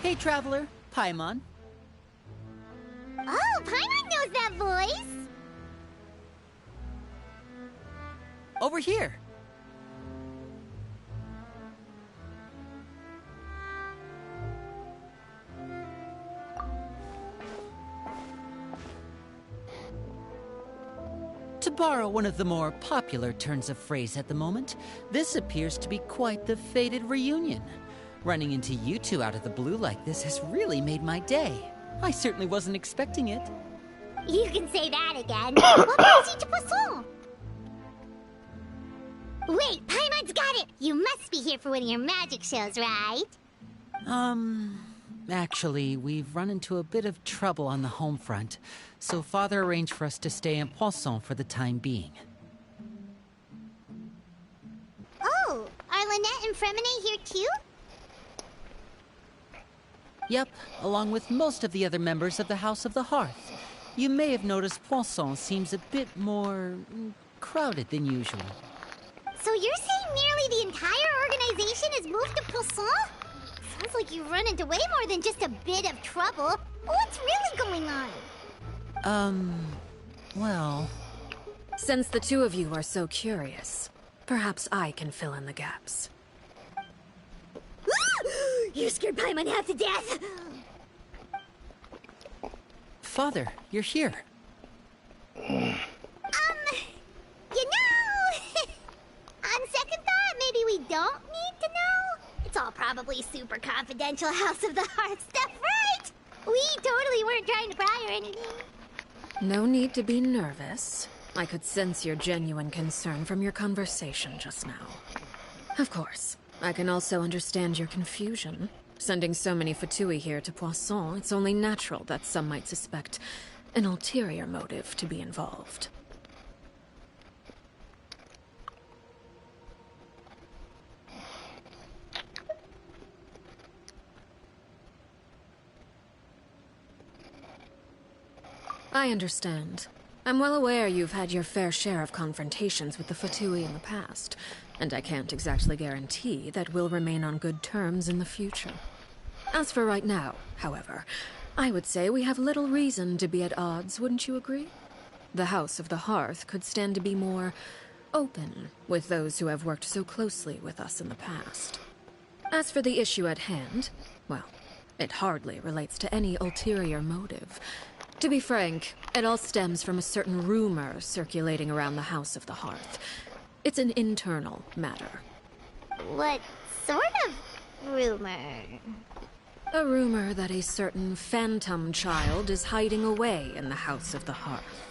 Hey, Traveler. Paimon. Oh, Paimon knows that voice! Over here. To borrow one of the more popular turns of phrase at the moment, this appears to be quite the fated reunion. Running into you two out of the blue like this has really made my day. I certainly wasn't expecting it. You can say that again. What brings you to Poisson? Wait, Paimon's got it! You must be here for one of your magic shows, right? Actually, we've run into a bit of trouble on the home front, so Father arranged for us to stay in Poisson for the time being. Oh, are Lynette and Fremine here too? Yep, along with most of the other members of the House of the Hearth. You may have noticed Poisson seems a bit more crowded than usual. So you're saying nearly the entire organization has moved to Poisson? Sounds like you've run into way more than just a bit of trouble. What's really going on? Well... Since the two of you are so curious, perhaps I can fill in the gaps. You scared Paimon half to death! Father, you're here. You know... on second thought, maybe we don't need to know? It's all probably super confidential House of the Hearth stuff, right? We totally weren't trying to pry or anything. No need to be nervous. I could sense your genuine concern from your conversation just now. Of course, I can also understand your confusion. Sending so many Fatui here to Poisson, it's only natural that some might suspect an ulterior motive to be involved. I understand. I'm well aware you've had your fair share of confrontations with the Fatui in the past, and I can't exactly guarantee that we'll remain on good terms in the future. As for right now, however, I would say we have little reason to be at odds, wouldn't you agree? The House of the Hearth could stand to be more open with those who have worked so closely with us in the past. As for the issue at hand, well, it hardly relates to any ulterior motive. To be frank, it all stems from a certain rumor circulating around the House of the Hearth. It's an internal matter. What sort of rumor? A rumor that a certain phantom child is hiding away in the House of the Hearth.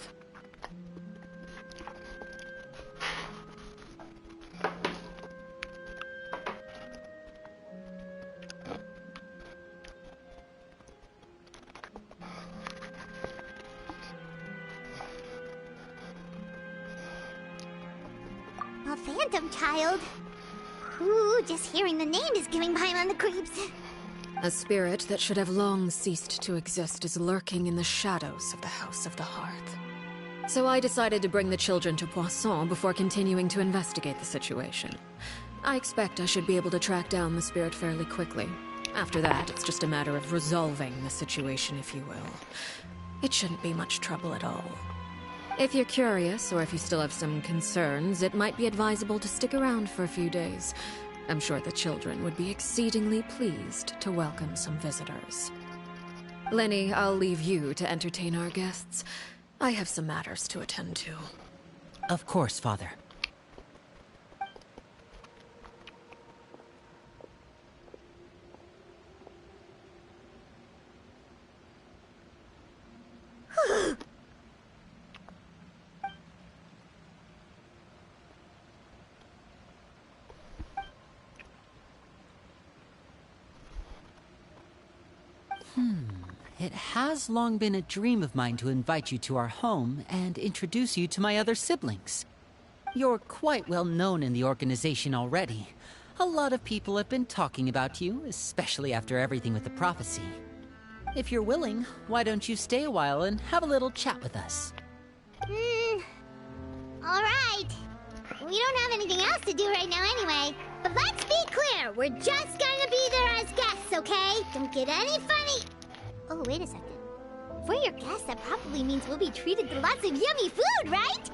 A phantom child? Ooh, just hearing the name is giving Paimon the creeps. A spirit that should have long ceased to exist is lurking in the shadows of the House of the Hearth. So I decided to bring the children to Poisson before continuing to investigate the situation. I expect I should be able to track down the spirit fairly quickly. After that, it's just a matter of resolving the situation, if you will. It shouldn't be much trouble at all. If you're curious, or if you still have some concerns, it might be advisable to stick around for a few days. I'm sure the children would be exceedingly pleased to welcome some visitors. Lenny, I'll leave you to entertain our guests. I have some matters to attend to. Of course, Father. It has long been a dream of mine to invite you to our home and introduce you to my other siblings. You're quite well known in the organization already. A lot of people have been talking about you, especially after everything with the prophecy. If you're willing, why don't you stay a while and have a little chat with us? Alright. We don't have anything else to do right now anyway. But let's be clear, we're just gonna be there as guests, okay? Don't get any funny... Oh, wait a second. For your guests, that probably means we'll be treated to lots of yummy food, right?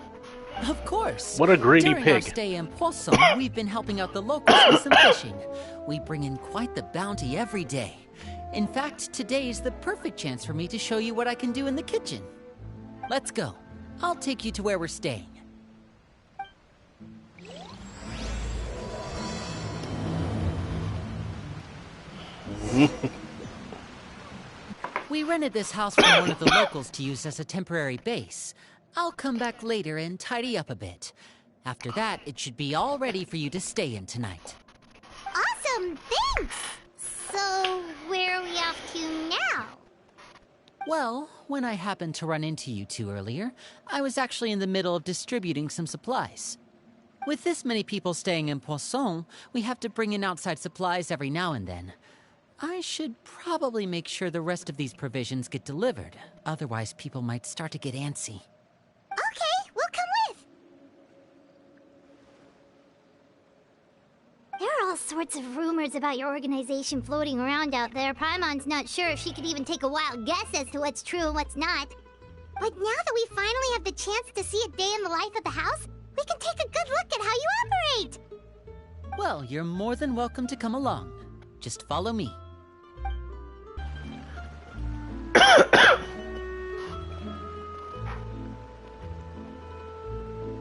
Of course. What a greedy During pig. our stay in Poisson, we've been helping out the locals with some fishing. We bring in quite the bounty every day. In fact, today is the perfect chance for me to show you what I can do in the kitchen. Let's go. I'll take you to where we're staying. We rented this house from one of the locals to use as a temporary base. I'll come back later and tidy up a bit. After that, it should be all ready for you to stay in tonight. Awesome, thanks! So, where are we off to now? Well, when I happened to run into you two earlier, I was actually in the middle of distributing some supplies. With this many people staying in Poisson, we have to bring in outside supplies every now and then. I should probably make sure the rest of these provisions get delivered. Otherwise, people might start to get antsy. Okay, we'll come with. There are all sorts of rumors about your organization floating around out there. Paimon's not sure if she could even take a wild guess as to what's true and what's not. But now that we finally have the chance to see a day in the life of the house, we can take a good look at how you operate. Well, you're more than welcome to come along. Just follow me.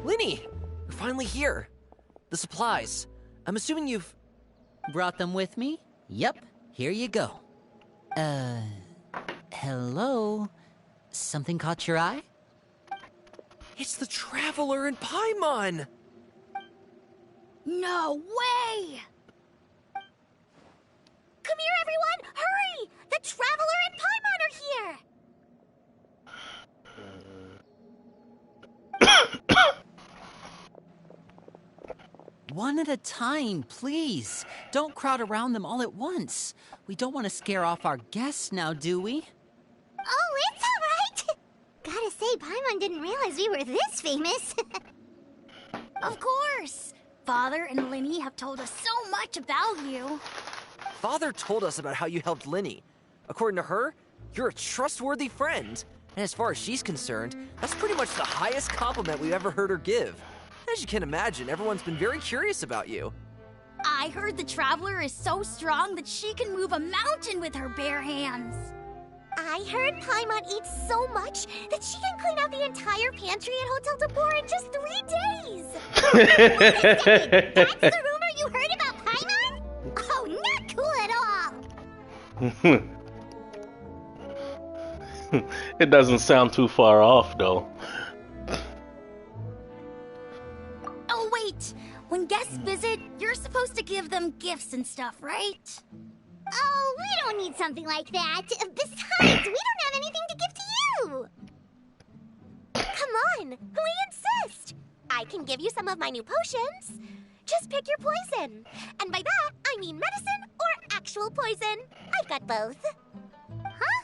Linny! You're finally here. The supplies. I'm assuming you've... Brought them with me? Yep, here you go. Hello? Something caught your eye? It's the Traveler in Paimon! No way! Come here, everyone! Hurry! The Traveler and Paimon are here! One at a time, please. Don't crowd around them all at once. We don't want to scare off our guests now, do we? Oh, it's all right! Gotta say, Paimon didn't realize we were this famous. Of course! Father and Linny have told us so much about you. Father told us about how you helped Linny. According to her, you're a trustworthy friend. And as far as she's concerned, that's pretty much the highest compliment we've ever heard her give. As you can imagine, everyone's been very curious about you. I heard the Traveler is so strong that she can move a mountain with her bare hands. I heard Paimon eats so much that she can clean out the entire pantry at Hotel de Boer in just 3 days. Wait a second, that's the rumor you heard about Paimon? Oh, not cool at all. It doesn't sound too far off, though. Oh, wait! When guests visit, you're supposed to give them gifts and stuff, right? Oh, we don't need something like that. Besides, we don't have anything to give to you. Come on, we insist. I can give you some of my new potions. Just pick your poison. And by that, I mean medicine or actual poison. I've got both. Huh?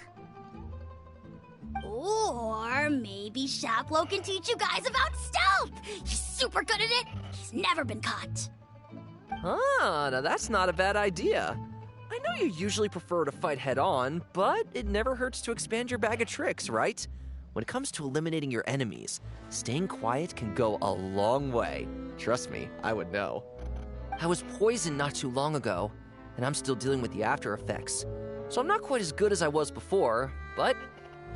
Or maybe Shaplo can teach you guys about stealth! He's super good at it! He's never been caught! Ah, now that's not a bad idea. I know you usually prefer to fight head-on, but it never hurts to expand your bag of tricks, right? When it comes to eliminating your enemies, staying quiet can go a long way. Trust me, I would know. I was poisoned not too long ago, and I'm still dealing with the after effects. So I'm not quite as good as I was before, but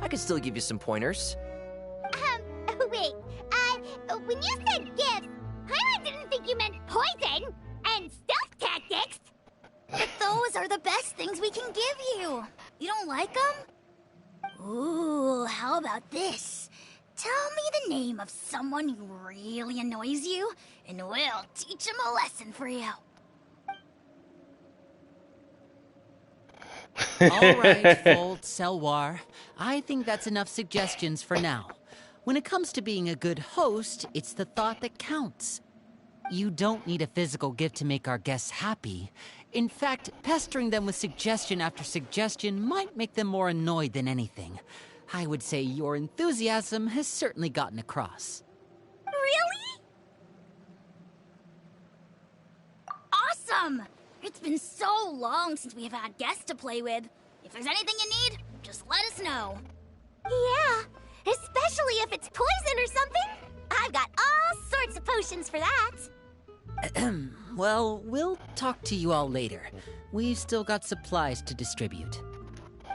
I can still give you some pointers. Wait, when you said gifts, Paimon didn't think you meant poison and stealth tactics. But those are the best things we can give you! You don't like them? Ooh, how about this? Tell me the name of someone who really annoys you, and we'll teach him a lesson for you. All right, Fold, Selwar. I think that's enough suggestions for now. When it comes to being a good host, it's the thought that counts. You don't need a physical gift to make our guests happy. In fact, pestering them with suggestion after suggestion might make them more annoyed than anything. I would say your enthusiasm has certainly gotten across. Really? Awesome! It's been so long since we've had guests to play with. If there's anything you need, just let us know. Yeah, especially if it's poison or something. I've got all sorts of potions for that. Well, we'll talk to you all later. We've still got supplies to distribute.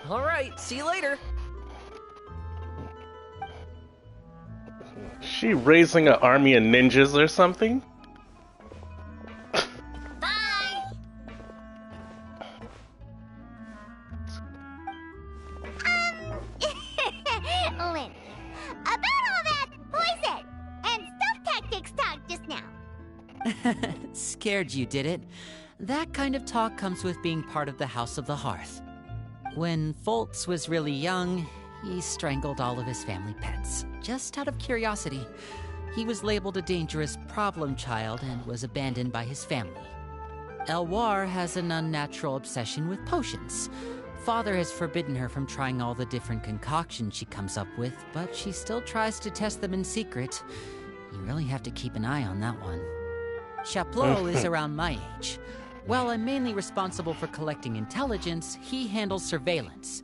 All right, see you later. She raising an army of ninjas or something? Bye! Lynn, about all that poison and stuff tactics talk just now. Scared you, did it? That kind of talk comes with being part of the House of the Hearth. When Foltz was really young, he strangled all of his family pets, just out of curiosity. He was labeled a dangerous problem child and was abandoned by his family. Elwar has an unnatural obsession with potions. Father has forbidden her from trying all the different concoctions she comes up with, but she still tries to test them in secret. You really have to keep an eye on that one. Chaplot is around my age. While I'm mainly responsible for collecting intelligence, he handles surveillance.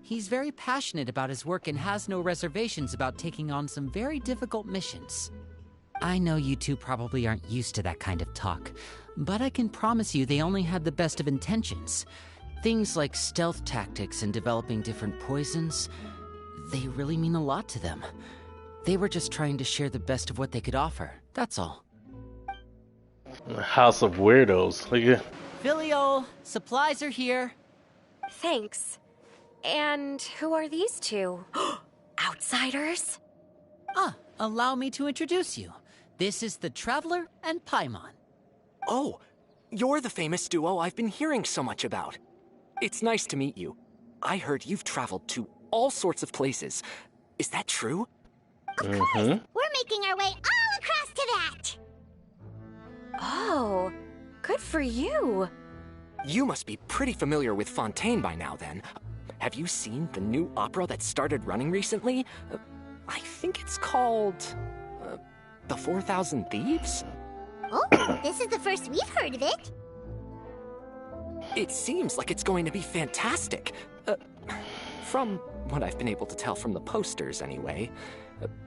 He's very passionate about his work and has no reservations about taking on some very difficult missions. I know you two probably aren't used to that kind of talk, but I can promise you they only had the best of intentions. Things like stealth tactics and developing different poisons, they really mean a lot to them. They were just trying to share the best of what they could offer, that's all. House of Weirdos. Like, Filio, supplies are here. Thanks. And who are these two? Outsiders? Allow me to introduce you. This is the Traveler and Paimon. Oh, you're the famous duo I've been hearing so much about. It's nice to meet you. I heard you've traveled to all sorts of places. Is that true? Of course, we're making our way all across to that. Oh, good for you. You must be pretty familiar with Fontaine by now, then. Have you seen the new opera that started running recently? I think it's called... The 4,000 Thieves? Oh, this is the first we've heard of it. It seems like it's going to be fantastic. From what I've been able to tell from the posters, anyway.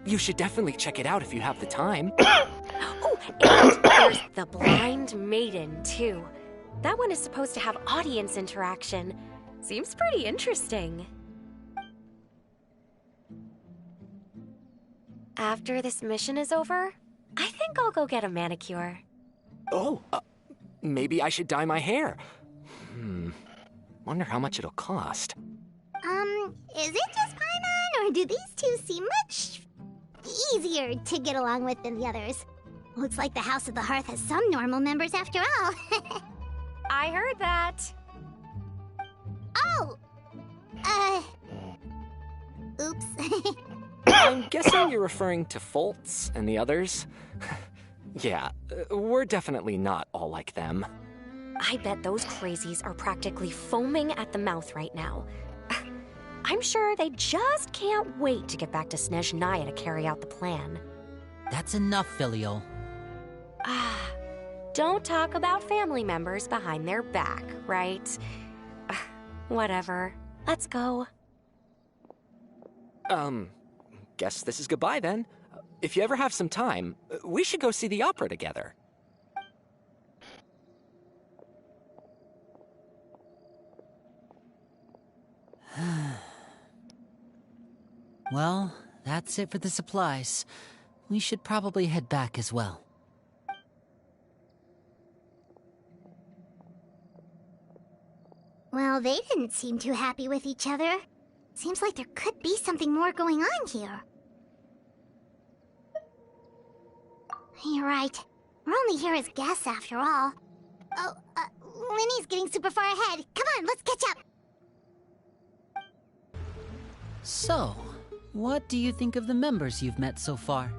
You should definitely check it out if you have the time. Oh, and there's The Blind Maiden, too. That one is supposed to have audience interaction. Seems pretty interesting. After this mission is over, I think I'll go get a manicure. Oh, maybe I should dye my hair. Wonder how much it'll cost. Is it just Paimon, or do these two seem much easier to get along with than the others? Looks like the House of the Hearth has some normal members after all. I heard that. Oh! Oops. I'm guessing you're referring to Foltz and the others? Yeah, we're definitely not all like them. I bet those crazies are practically foaming at the mouth right now. I'm sure they just can't wait to get back to Snezhnaya to carry out the plan. That's enough, Filio. Don't talk about family members behind their back, right? Whatever. Let's go. Guess this is goodbye then. If you ever have some time, we should go see the opera together. Well, that's it for the supplies. We should probably head back as well. Well, they didn't seem too happy with each other. Seems like there could be something more going on here. You're right. We're only here as guests after all. Oh, Linny's getting super far ahead. Come on, let's catch up. So, what do you think of the members you've met so far?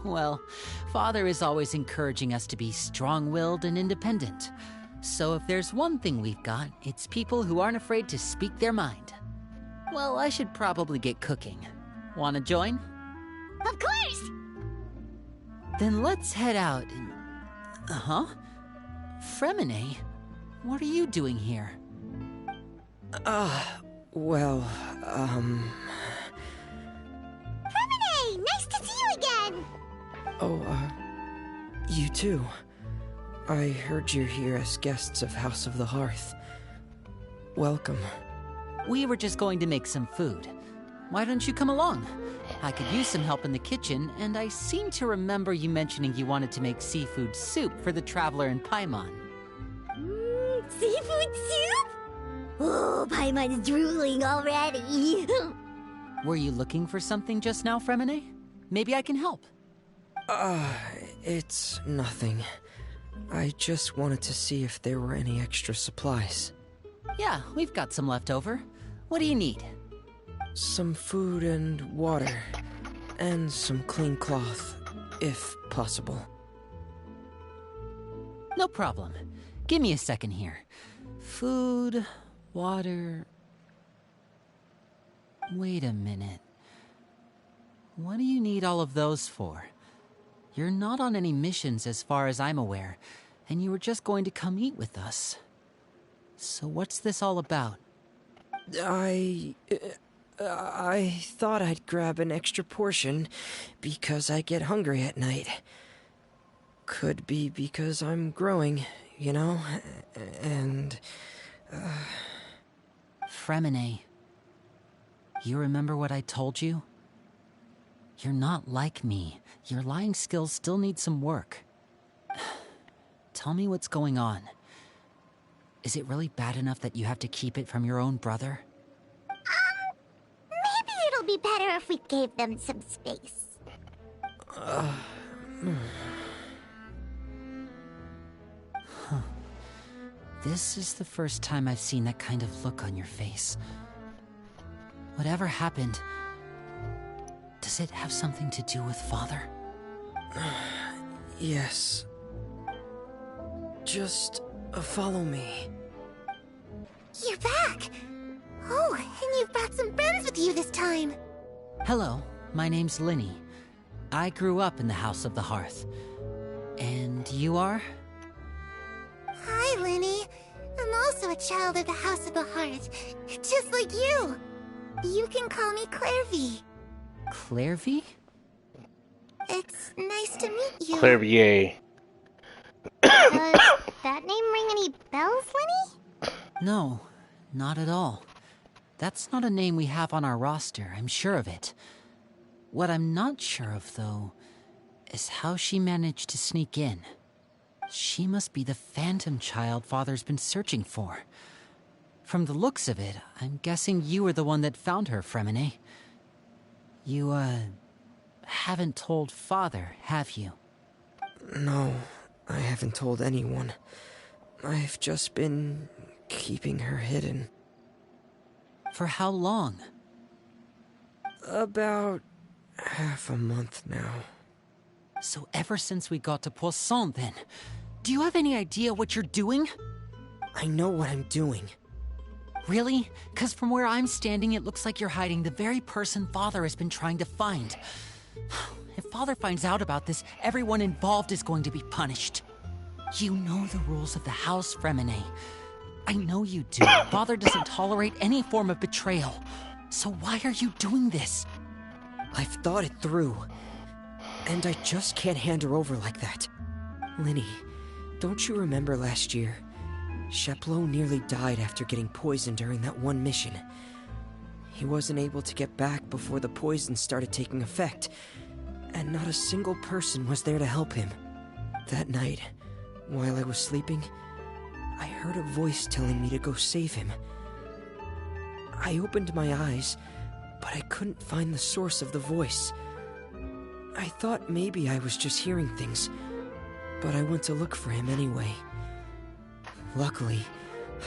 Well, Father is always encouraging us to be strong-willed and independent. So if there's one thing we've got, it's people who aren't afraid to speak their mind. Well, I should probably get cooking. Wanna join? Of course! Then let's head out and... Huh? Fremine? What are you doing here? Well, Fremine! Nice to see you again! Oh, you too. I heard you're here as guests of House of the Hearth. Welcome. We were just going to make some food. Why don't you come along? I could use some help in the kitchen, and I seem to remember you mentioning you wanted to make seafood soup for the traveler in Paimon. Seafood soup? Oh, Paimon's drooling already. Were you looking for something just now, Fremine? Maybe I can help. It's nothing. I just wanted to see if there were any extra supplies. Yeah, we've got some left over. What do you need? Some food and water. And some clean cloth, if possible. No problem. Give me a second here. Food, water... Wait a minute. What do you need all of those for? You're not on any missions as far as I'm aware, and you were just going to come eat with us. So what's this all about? I thought I'd grab an extra portion because I get hungry at night. Could be because I'm growing, you know, and... Fremine, you remember what I told you? You're not like me. Your lying skills still need some work. Tell me what's going on. Is it really bad enough that you have to keep it from your own brother? Maybe it'll be better if we gave them some space. This is the first time I've seen that kind of look on your face. Whatever happened, does it have something to do with Father? Yes. Just follow me. You're back! Oh, and you've brought some friends with you this time. Hello, my name's Linny. I grew up in the House of the Hearth. And you are? Hi, Linny. I'm also a child of the House of the Hearth, just like you. You can call me Clairvy. Clairvy? It's nice to meet you. Clairvier. Does that name ring any bells, Linny? No, not at all. That's not a name we have on our roster, I'm sure of it. What I'm not sure of, though, is how she managed to sneak in. She must be the phantom child Father's been searching for. From the looks of it, I'm guessing you were the one that found her, Fremine. You, haven't told Father, have you? No, I haven't told anyone. I've just been keeping her hidden. For how long? About half a month now. So ever since we got to Poisson, then. Do you have any idea what you're doing? I know what I'm doing. Really? 'Cause from where I'm standing, it looks like you're hiding the very person Father has been trying to find. If Father finds out about this, everyone involved is going to be punished. You know the rules of the house, Fremine. I know you do. Father doesn't tolerate any form of betrayal. So why are you doing this? I've thought it through. And I just can't hand her over like that. Linny, don't you remember last year? Sheplo nearly died after getting poisoned during that one mission. He wasn't able to get back before the poison started taking effect, and not a single person was there to help him. That night, while I was sleeping, I heard a voice telling me to go save him. I opened my eyes, but I couldn't find the source of the voice. I thought maybe I was just hearing things, but I went to look for him anyway. Luckily,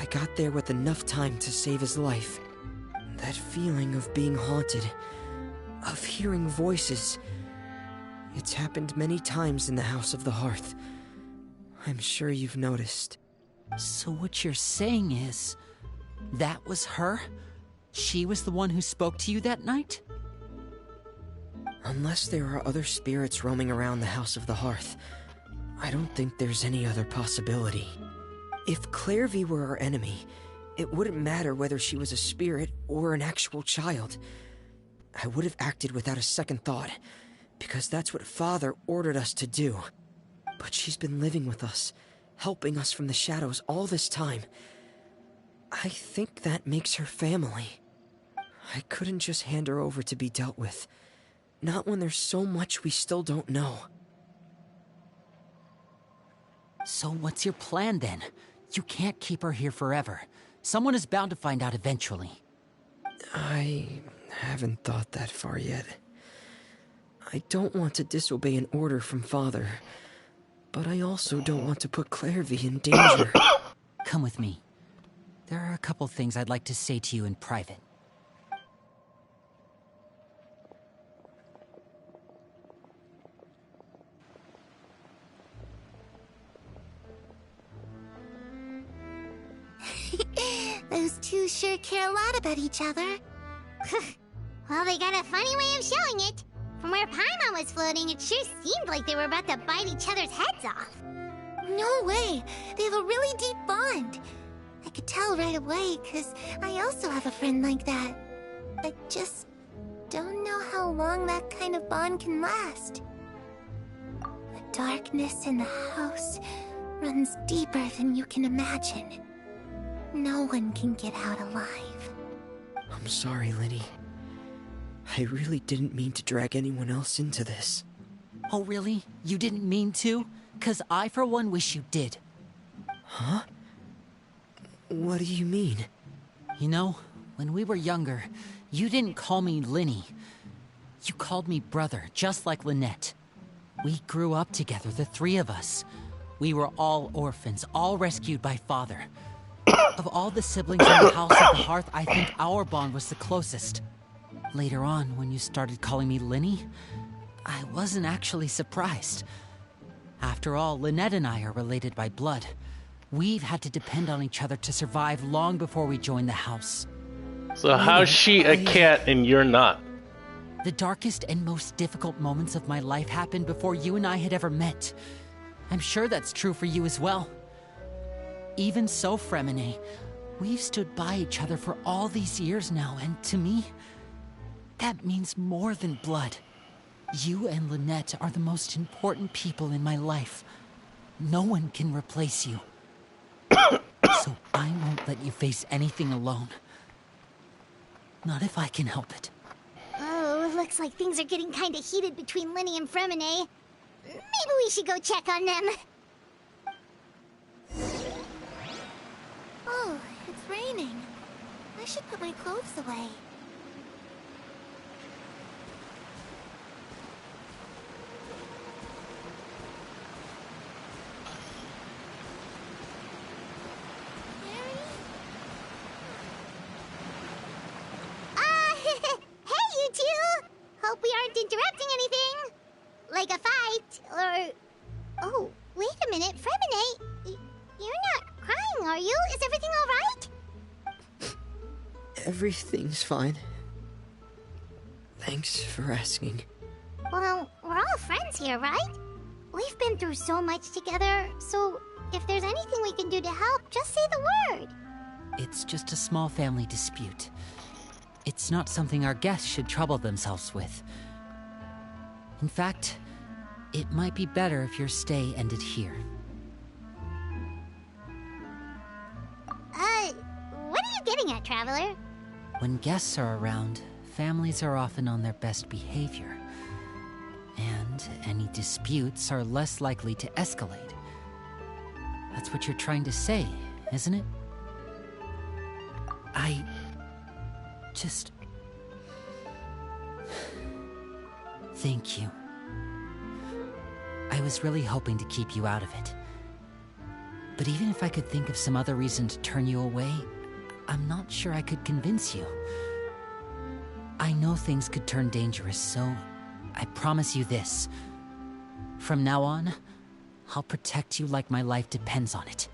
I got there with enough time to save his life. That feeling of being haunted, of hearing voices, it's happened many times in the House of the Hearth. I'm sure you've noticed. So what you're saying is, that was her? She was the one who spoke to you that night? Unless there are other spirits roaming around the House of the Hearth, I don't think there's any other possibility. If Clairvy were our enemy, it wouldn't matter whether she was a spirit or an actual child. I would have acted without a second thought, because that's what Father ordered us to do. But she's been living with us, helping us from the shadows all this time. I think that makes her family. I couldn't just hand her over to be dealt with. Not when there's so much we still don't know. So what's your plan then? You can't keep her here forever. Someone is bound to find out eventually. I haven't thought that far yet. I don't want to disobey an order from Father, but I also don't want to put Clairvy in danger. Come with me. There are a couple things I'd like to say to you in private. Those two sure care a lot about each other. Well, they got a funny way of showing it. From where Paimon was floating, it sure seemed like they were about to bite each other's heads off. No way! They have a really deep bond. I could tell right away, because I also have a friend like that. I just don't know how long that kind of bond can last. The darkness in the house runs deeper than you can imagine. No one can get out alive. I'm sorry, Linny. I really didn't mean to drag anyone else into this. Oh, really? You didn't mean to? 'Cause I, for one, wish you did. Huh? What do you mean? You know, when we were younger, you didn't call me Linny. You called me brother, just like Lynette. We grew up together, the three of us. We were all orphans, all rescued by Father. Of all the siblings in the House of the Hearth, I think our bond was the closest. Later on, when you started calling me Linny, I wasn't actually surprised. After all, Lynette and I are related by blood. We've had to depend on each other to survive long before we joined the house. So how's she a cat and you're not? The darkest and most difficult moments of my life happened before you and I had ever met. I'm sure that's true for you as well. Even so, Fremine, we've stood by each other for all these years now, and to me, that means more than blood. You and Lynette are the most important people in my life. No one can replace you. So I won't let you face anything alone. Not if I can help it. Oh, looks like things are getting kinda heated between Linny and Fremine. Maybe we should go check on them. Oh, it's raining. I should put my clothes away. Hey, you two! Hope we aren't interrupting anything. Like a fight, or... Oh, wait a minute, Fremine. You're not crying, are you? Is everything alright? Everything's fine. Thanks for asking. Well, we're all friends here, right? We've been through so much together, so if there's anything we can do to help, just say the word. It's just a small family dispute. It's not something our guests should trouble themselves with. In fact, it might be better if your stay ended here. What are you getting at, Traveler? When guests are around, families are often on their best behavior. And any disputes are less likely to escalate. That's what you're trying to say, isn't it? I just... Thank you. I was really hoping to keep you out of it. But even if I could think of some other reason to turn you away, I'm not sure I could convince you. I know things could turn dangerous, so I promise you this. From now on, I'll protect you like my life depends on it.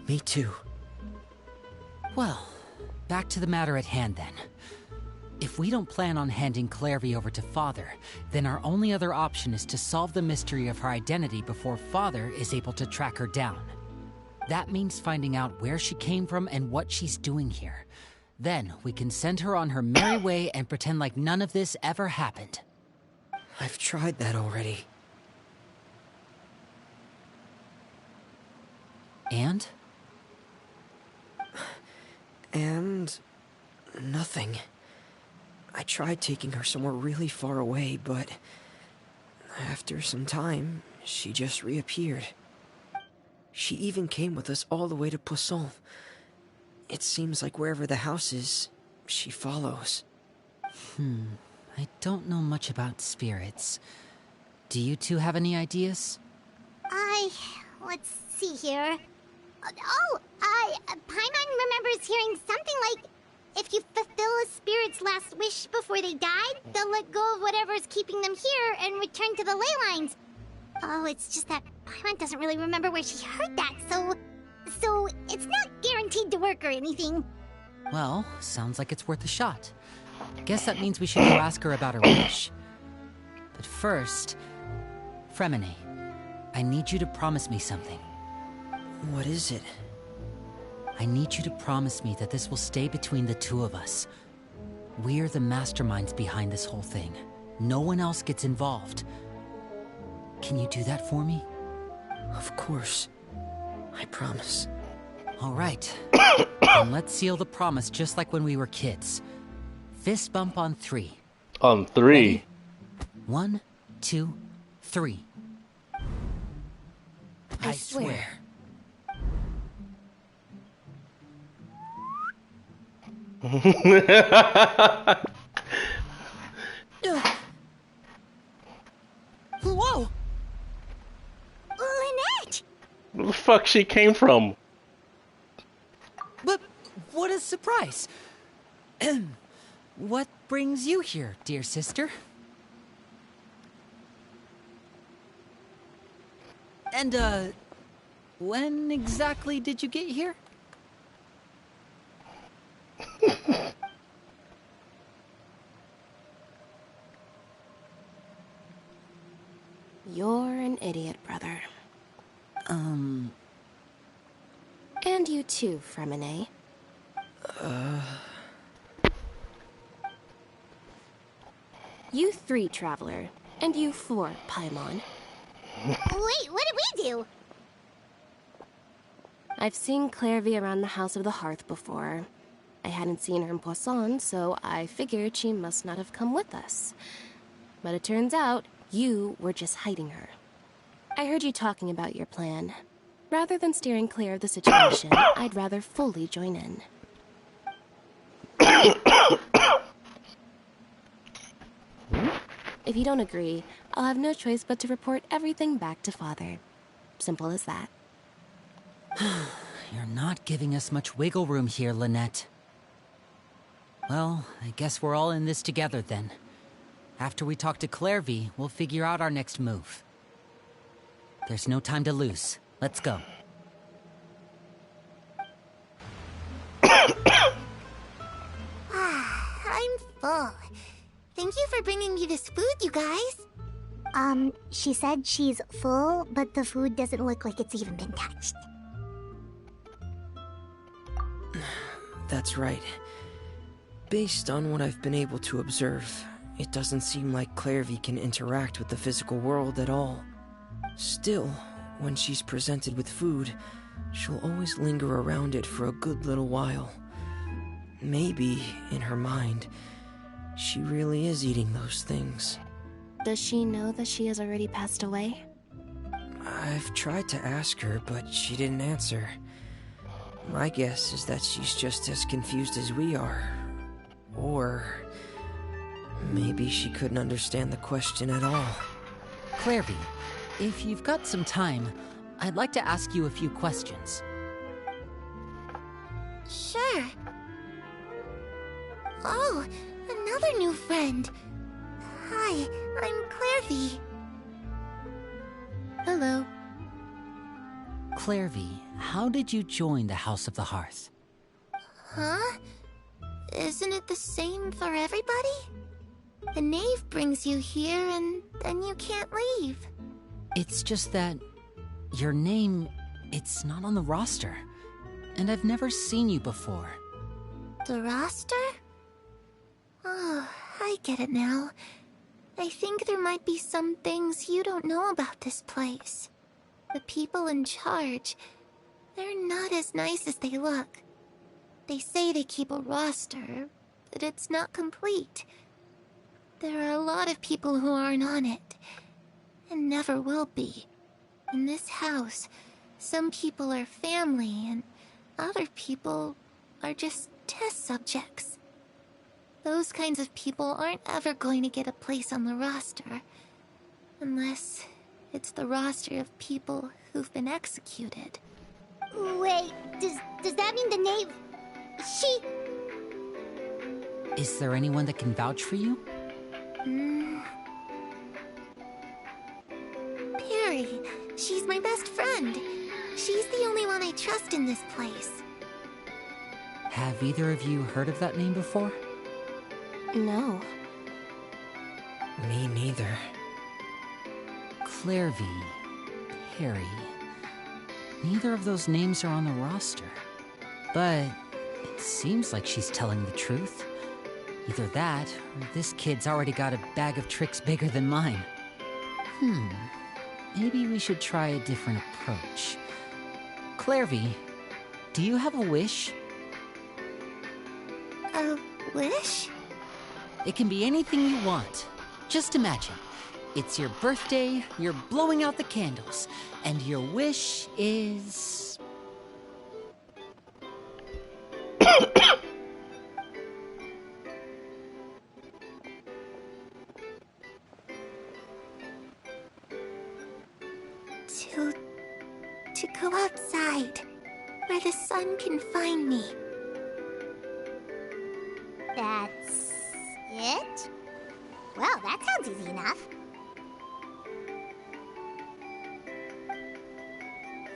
Me too. Well, back to the matter at hand then. If we don't plan on handing Clairvy over to Father, then our only other option is to solve the mystery of her identity before Father is able to track her down. That means finding out where she came from and what she's doing here. Then we can send her on her merry way and pretend like none of this ever happened. I've tried that already. And? And... nothing. I tried taking her somewhere really far away, but... after some time, she just reappeared. She even came with us all the way to Poisson. It seems like wherever the house is, she follows. I don't know much about spirits. Do you two have any ideas? Let's see here. Paimon remembers hearing something like, if you fulfill a spirit's last wish before they died, they'll let go of whatever's keeping them here and return to the ley lines. Oh, it's just that Paimon doesn't really remember where she heard that, so it's not guaranteed to work or anything. Well, sounds like it's worth a shot. Guess that means we should go ask her about her wish. But first, Fremine, I need you to promise me something. What is it? I need you to promise me that this will stay between the two of us. We're the masterminds behind this whole thing. No one else gets involved. Can you do that for me? Of course. I promise. All right. Then let's seal the promise just like when we were kids. Fist bump on 3. On 3. Ready? 1, 2, 3. I swear. Whoa! Lynette! Where the fuck she came from? But what a surprise! What brings you here, dear sister? And, when exactly did you get here? You're an idiot, brother. And you too, Fremine. You 3, Traveler. And you 4, Paimon. Wait, what did we do? I've seen Clairvy around the House of the Hearth before. I hadn't seen her in Poisson, so I figured she must not have come with us. But it turns out, you were just hiding her. I heard you talking about your plan. Rather than steering clear of the situation, I'd rather fully join in. If you don't agree, I'll have no choice but to report everything back to Father. Simple as that. You're not giving us much wiggle room here, Lynette. Well, I guess we're all in this together then. After we talk to Clairvy, we'll figure out our next move. There's no time to lose. Let's go. I'm full. Thank you for bringing me this food, you guys. She said she's full, but the food doesn't look like it's even been touched. That's right. Based on what I've been able to observe, it doesn't seem like Clairvy can interact with the physical world at all. Still, when she's presented with food, she'll always linger around it for a good little while. Maybe, in her mind, she really is eating those things. Does she know that she has already passed away? I've tried to ask her, but she didn't answer. My guess is that she's just as confused as we are. Or maybe she couldn't understand the question at all. Clairvy, if you've got some time, I'd like to ask you a few questions. Sure. Oh, another new friend. Hi, I'm Clairvy. Hello. Clairvy, how did you join the House of the Hearth? Huh? isn't it the same for everybody? The Knave brings you here and then you can't leave. It's just that your name, it's not on the roster. And I've never seen you before. The roster? Oh, I get it now. I think there might be some things you don't know about this place. The people in charge, they're not as nice as they look. They say they keep a roster, but it's not complete. There are a lot of people who aren't on it, and never will be. In this house, some people are family, and other people are just test subjects. Those kinds of people aren't ever going to get a place on the roster, unless it's the roster of people who've been executed. Wait, does that mean the Knave... She... Is there anyone that can vouch for you? Perry. She's my best friend. She's the only one I trust in this place. Have either of you heard of that name before? No. Me neither. Clairvy, Perry. Neither of those names are on the roster. But it seems like she's telling the truth. Either that, or this kid's already got a bag of tricks bigger than mine. Maybe we should try a different approach. Clairvy, do you have a wish? A wish? It can be anything you want. Just imagine. It's your birthday, you're blowing out the candles, and your wish is... To go outside, where the sun can find me. That's... it? Well, that sounds easy enough.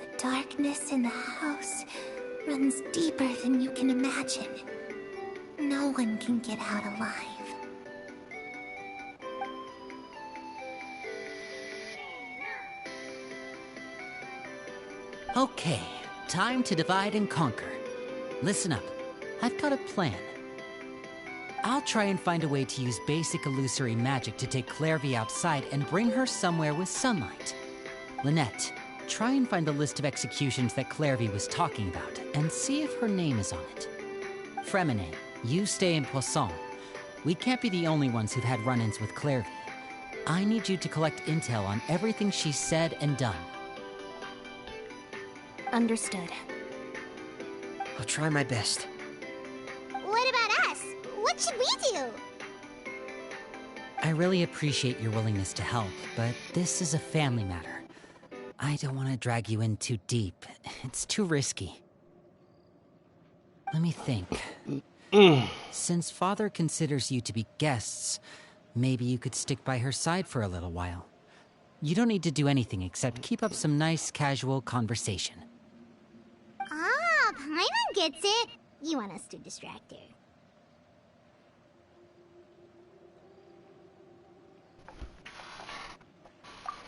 The darkness in the house runs deeper than you can imagine. No one can get out alive. Okay, time to divide and conquer. Listen up, I've got a plan. I'll try and find a way to use basic illusory magic to take Clairvy outside and bring her somewhere with sunlight. Lynette, try and find the list of executions that Clairvy was talking about, and see if her name is on it. Fremine, you stay in Poisson. We can't be the only ones who've had run-ins with Clairvy. I need you to collect intel on everything she's said and done. Understood. I'll try my best. What about us? What should we do? I really appreciate your willingness to help, but this is a family matter. I don't want to drag you in too deep. It's too risky. Let me think. Since Father considers you to be guests, maybe you could stick by her side for a little while. You don't need to do anything except keep up some nice, casual conversation. Ah, Paimon gets it. You want us to distract her.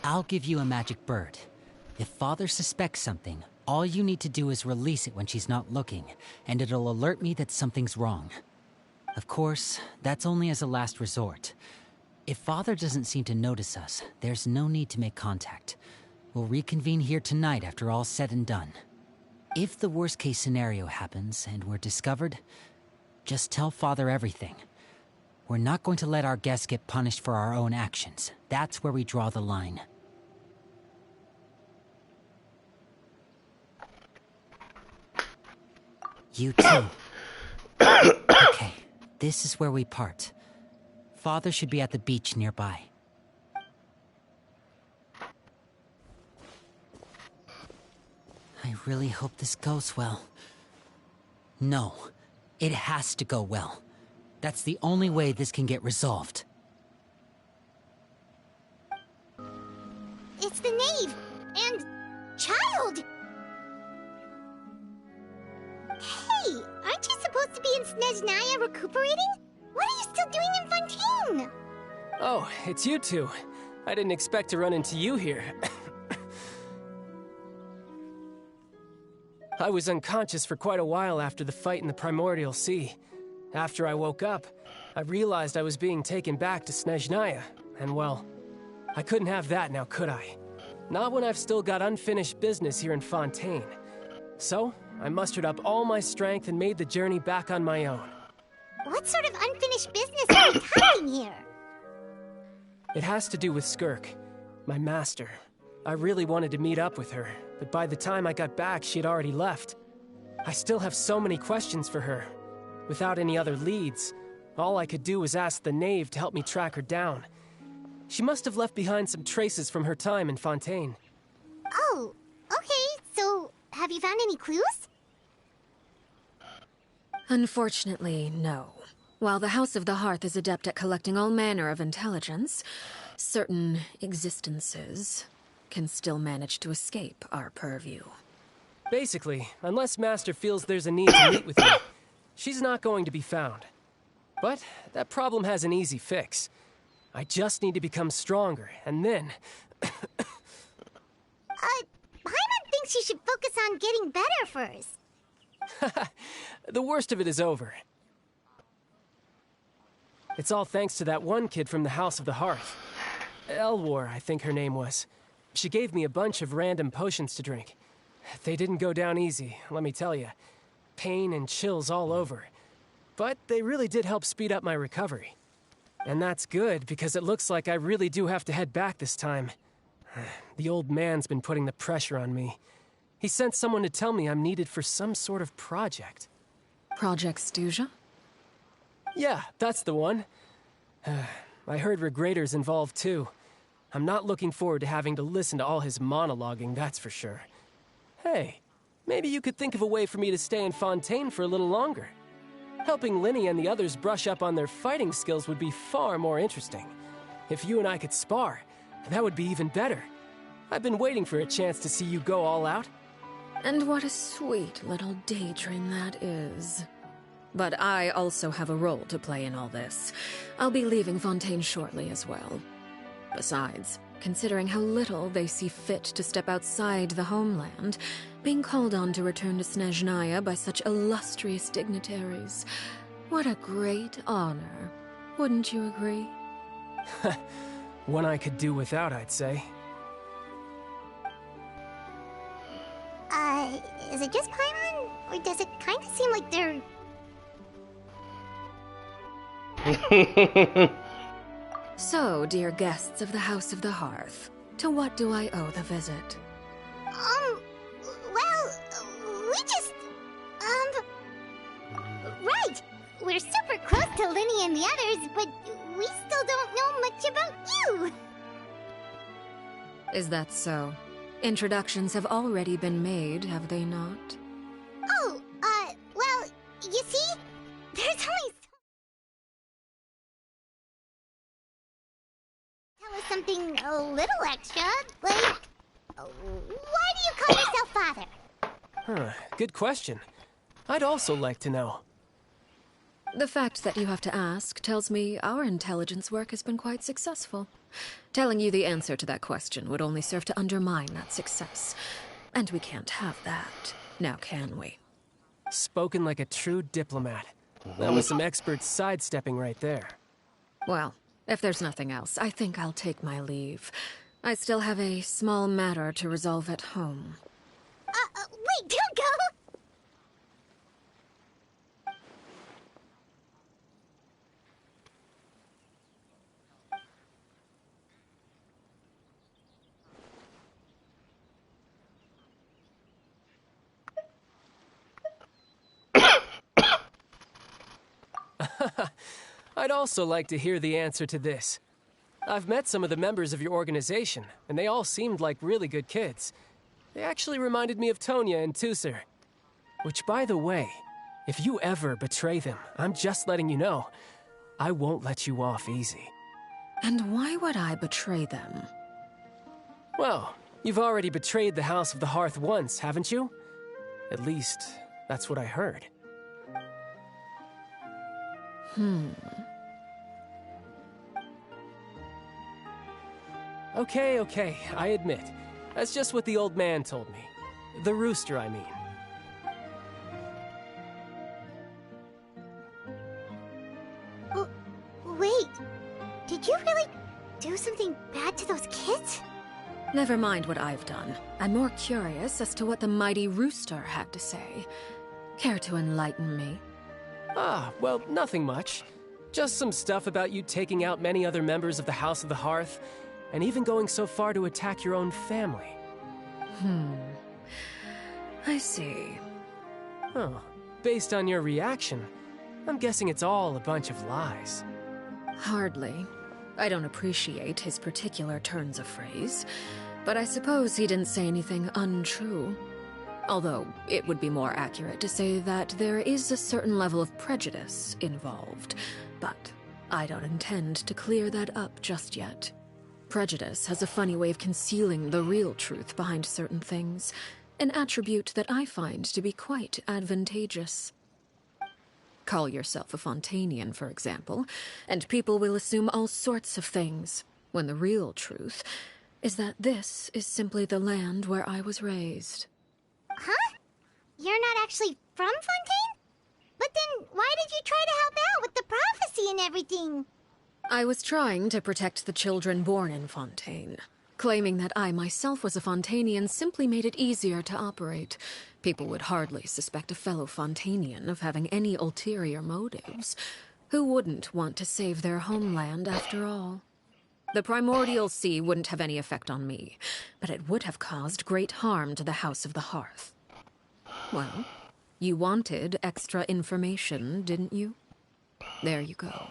I'll give you a magic bird. If Father suspects something, all you need to do is release it when she's not looking, and it'll alert me that something's wrong. Of course, that's only as a last resort. If Father doesn't seem to notice us, there's no need to make contact. We'll reconvene here tonight after all's said and done. If the worst-case scenario happens and we're discovered, just tell Father everything. We're not going to let our guests get punished for our own actions. That's where we draw the line. You too. Okay, this is where we part. Father should be at the beach nearby. I really hope this goes well. No, it has to go well. That's the only way this can get resolved. It's the Knave! And... child! Hey, aren't you supposed to be and Snezhnaya recuperating? What are you still doing in Fontaine? Oh, it's you two. I didn't expect to run into you here. I was unconscious for quite a while after the fight in the Primordial Sea. After I woke up, I realized I was being taken back to Snezhnaya, and well, I couldn't have that now, could I? Not when I've still got unfinished business here in Fontaine. So, I mustered up all my strength and made the journey back on my own. What sort of unfinished business are we talking here? It has to do with Skirk, my master. I really wanted to meet up with her, but by the time I got back, she had already left. I still have so many questions for her. Without any other leads, all I could do was ask the Knave to help me track her down. She must have left behind some traces from her time in Fontaine. Oh, okay, so have you found any clues? Unfortunately, no. While the House of the Hearth is adept at collecting all manner of intelligence, certain existences can still manage to escape our purview. Basically, unless Master feels there's a need to meet with me, she's not going to be found. But that problem has an easy fix. I just need to become stronger, and then... Paimon thinks you should focus on getting better first. The worst of it is over. It's all thanks to that one kid from the House of the Hearth. Elwar, I think her name was. She gave me a bunch of random potions to drink. They didn't go down easy, let me tell you. Pain and chills all over. But they really did help speed up my recovery. And that's good, because it looks like I really do have to head back this time. The old man's been putting the pressure on me. He sent someone to tell me I'm needed for some sort of project. Project Stuja? Yeah, that's the one. I heard Regrader's involved too. I'm not looking forward to having to listen to all his monologuing, that's for sure. Hey, maybe you could think of a way for me to stay in Fontaine for a little longer. Helping Linny and the others brush up on their fighting skills would be far more interesting. If you and I could spar, that would be even better. I've been waiting for a chance to see you go all out. And what a sweet little daydream that is. But I also have a role to play in all this. I'll be leaving Fontaine shortly as well. Besides, considering how little they see fit to step outside the homeland, being called on to return to Snezhnaya by such illustrious dignitaries, what a great honor. Wouldn't you agree? One I could do without, I'd say. Is it just Paimon? Or does it kind of seem like they're... So, dear guests of the House of the Hearth, to what do I owe the visit? Well, we just... Right! We're super close to Linny and the others, but we still don't know much about you! Is that so? Introductions have already been made, have they not? Oh, well, you see? There's only tell us something a little extra, like... Why do you call yourself father? Good question. I'd also like to know. The fact that you have to ask tells me our intelligence work has been quite successful. Telling you the answer to that question would only serve to undermine that success. And we can't have that, now can we? Spoken like a true diplomat. That was some expert sidestepping right there. Well, if there's nothing else, I think I'll take my leave. I still have a small matter to resolve at home. Wait, don't go! I'd also like to hear the answer to this. I've met some of the members of your organization, and they all seemed like really good kids. They actually reminded me of Tonya and Tusser. Which, by the way, if you ever betray them, I'm just letting you know, I won't let you off easy. And why would I betray them? Well, you've already betrayed the House of the Hearth once, haven't you? At least, that's what I heard. Okay, I admit. That's just what the old man told me. The rooster, I mean. Wait, did you really do something bad to those kids? Never mind what I've done. I'm more curious as to what the mighty rooster had to say. Care to enlighten me? Well, nothing much. Just some stuff about you taking out many other members of the House of the Hearth, and even going so far to attack your own family. I see. Huh. Based on your reaction, I'm guessing it's all a bunch of lies. Hardly. I don't appreciate his particular turns of phrase, but I suppose he didn't say anything untrue. Although, it would be more accurate to say that there is a certain level of prejudice involved, but I don't intend to clear that up just yet. Prejudice has a funny way of concealing the real truth behind certain things, an attribute that I find to be quite advantageous. Call yourself a Fontanian, for example, and people will assume all sorts of things, when the real truth is that this is simply the land where I was raised. Huh? You're not actually from Fontaine? But then why did you try to help out with the prophecy and everything? I was trying to protect the children born in Fontaine. Claiming that I myself was a Fontanian simply made it easier to operate. People would hardly suspect a fellow Fontanian of having any ulterior motives. Who wouldn't want to save their homeland, after all? The primordial sea wouldn't have any effect on me, but it would have caused great harm to the House of the Hearth. Well, you wanted extra information, didn't you? There you go.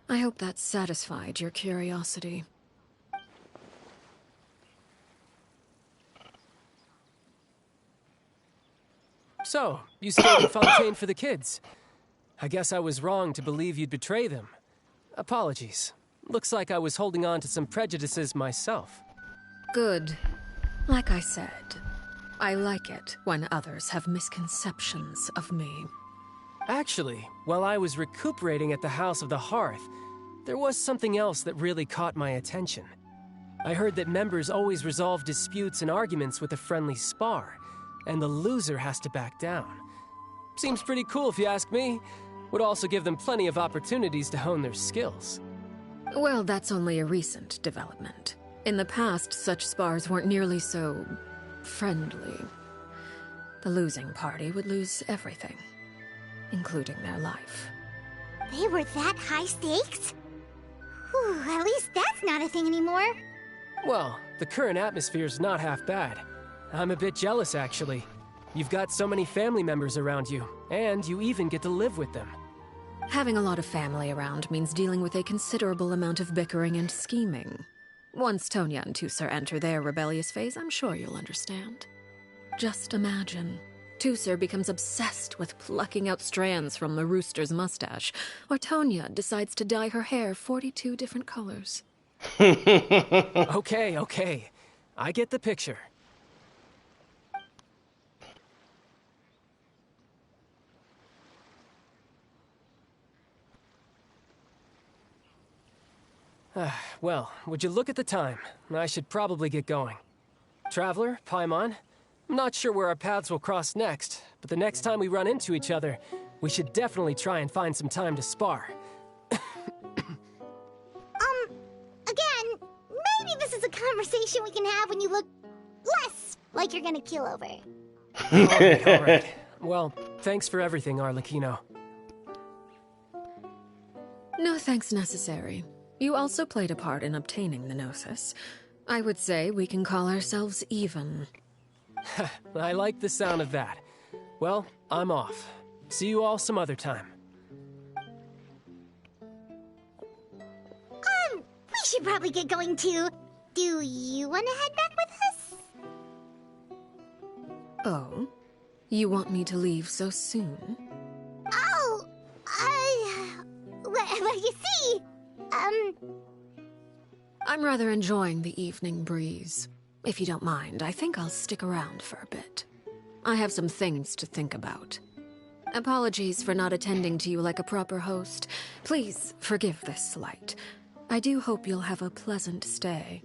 I hope that satisfied your curiosity. So, you stayed in Fontaine for the kids. I guess I was wrong to believe you'd betray them. Apologies. Looks like I was holding on to some prejudices myself. Good. Like I said, I like it when others have misconceptions of me. Actually, while I was recuperating at the House of the Hearth, there was something else that really caught my attention. I heard that members always resolve disputes and arguments with a friendly spar, and the loser has to back down. Seems pretty cool if you ask me. Would also give them plenty of opportunities to hone their skills. Well, that's only a recent development. In the past, such spars weren't nearly so friendly. The losing party would lose everything, including their life. They were that high stakes? Whew, at least that's not a thing anymore. Well, the current atmosphere's not half bad. I'm a bit jealous, actually. You've got so many family members around you, and you even get to live with them. Having a lot of family around means dealing with a considerable amount of bickering and scheming. Once Tonya and Tusser enter their rebellious phase, I'm sure you'll understand. Just imagine. Tusser becomes obsessed with plucking out strands from the rooster's mustache, or Tonya decides to dye her hair 42 different colors. Okay. I get the picture. Well, would you look at the time? I should probably get going. Traveler, Paimon, I'm not sure where our paths will cross next, but the next time we run into each other, we should definitely try and find some time to spar. Again, maybe this is a conversation we can have when you look less like you're gonna keel over. All right. Well, thanks for everything, Arkecchino. No thanks necessary. You also played a part in obtaining the Gnosis. I would say we can call ourselves even. I like the sound of that. Well, I'm off. See you all some other time. We should probably get going too. Do you want to head back with us? Oh? You want me to leave so soon? Oh, well, you see, I'm rather enjoying the evening breeze. If you don't mind, I think I'll stick around for a bit. I have some things to think about. Apologies for not attending to you like a proper host. Please forgive this slight. I do hope you'll have a pleasant stay.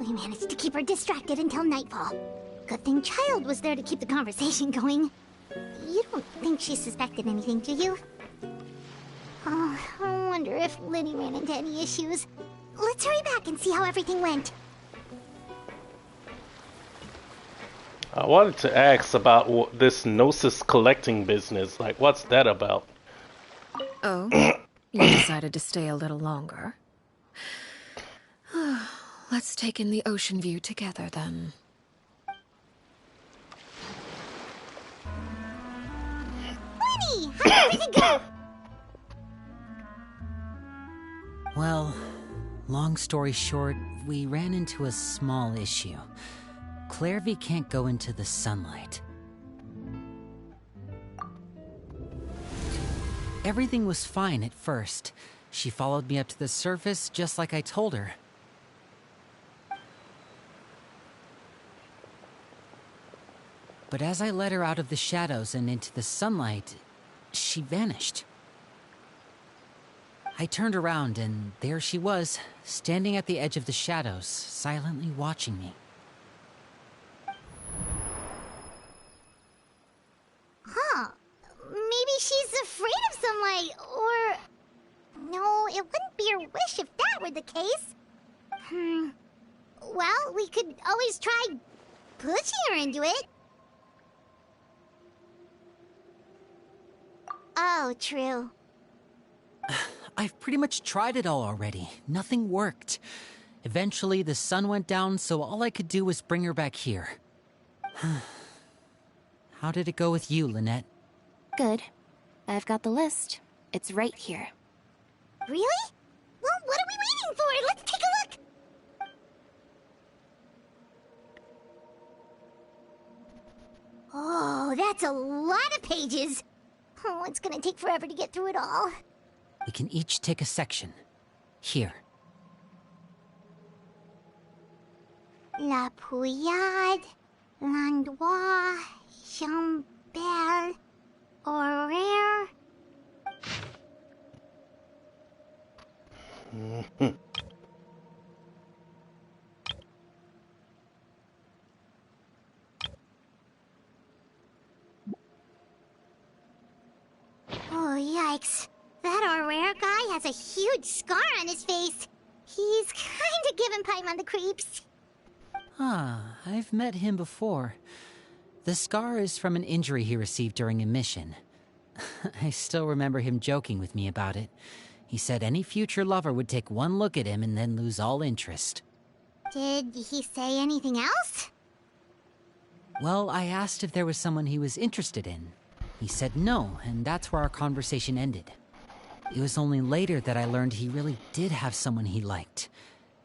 We managed to keep her distracted until nightfall. Good thing Child was there to keep the conversation going. You don't think she suspected anything, do you? Oh, I wonder if Liddy ran into any issues. Let's hurry back and see how everything went. I wanted to ask about this Gnosis collecting business. Like, what's that about? Oh? You decided to stay a little longer? Let's take in the ocean view together, then. Lenny! How did everything go? Well, long story short, we ran into a small issue. Clairvy can't go into the sunlight. Everything was fine at first. She followed me up to the surface just like I told her. But as I led her out of the shadows and into the sunlight, she vanished. I turned around and there she was, standing at the edge of the shadows, silently watching me. Huh. Maybe she's afraid of sunlight, or... No, it wouldn't be her wish if that were the case. Well, we could always try pushing her into it. Oh, true. I've pretty much tried it all already. Nothing worked. Eventually, the sun went down, so all I could do was bring her back here. How did it go with you, Lynette? Good. I've got the list. It's right here. Really? Well, what are we waiting for? Let's take a look! Oh, that's a lot of pages. Oh, it's gonna take forever to get through it all. We can each take a section. Here. La Pouillade, L'Endroit, Chambel, Horaire. Oh, yikes. That Horaire guy has a huge scar on his face. He's kinda giving Paimon the creeps. Ah, I've met him before. The scar is from an injury he received during a mission. I still remember him joking with me about it. He said any future lover would take one look at him and then lose all interest. Did he say anything else? Well, I asked if there was someone he was interested in. He said no, and that's where our conversation ended. It was only later that I learned he really did have someone he liked.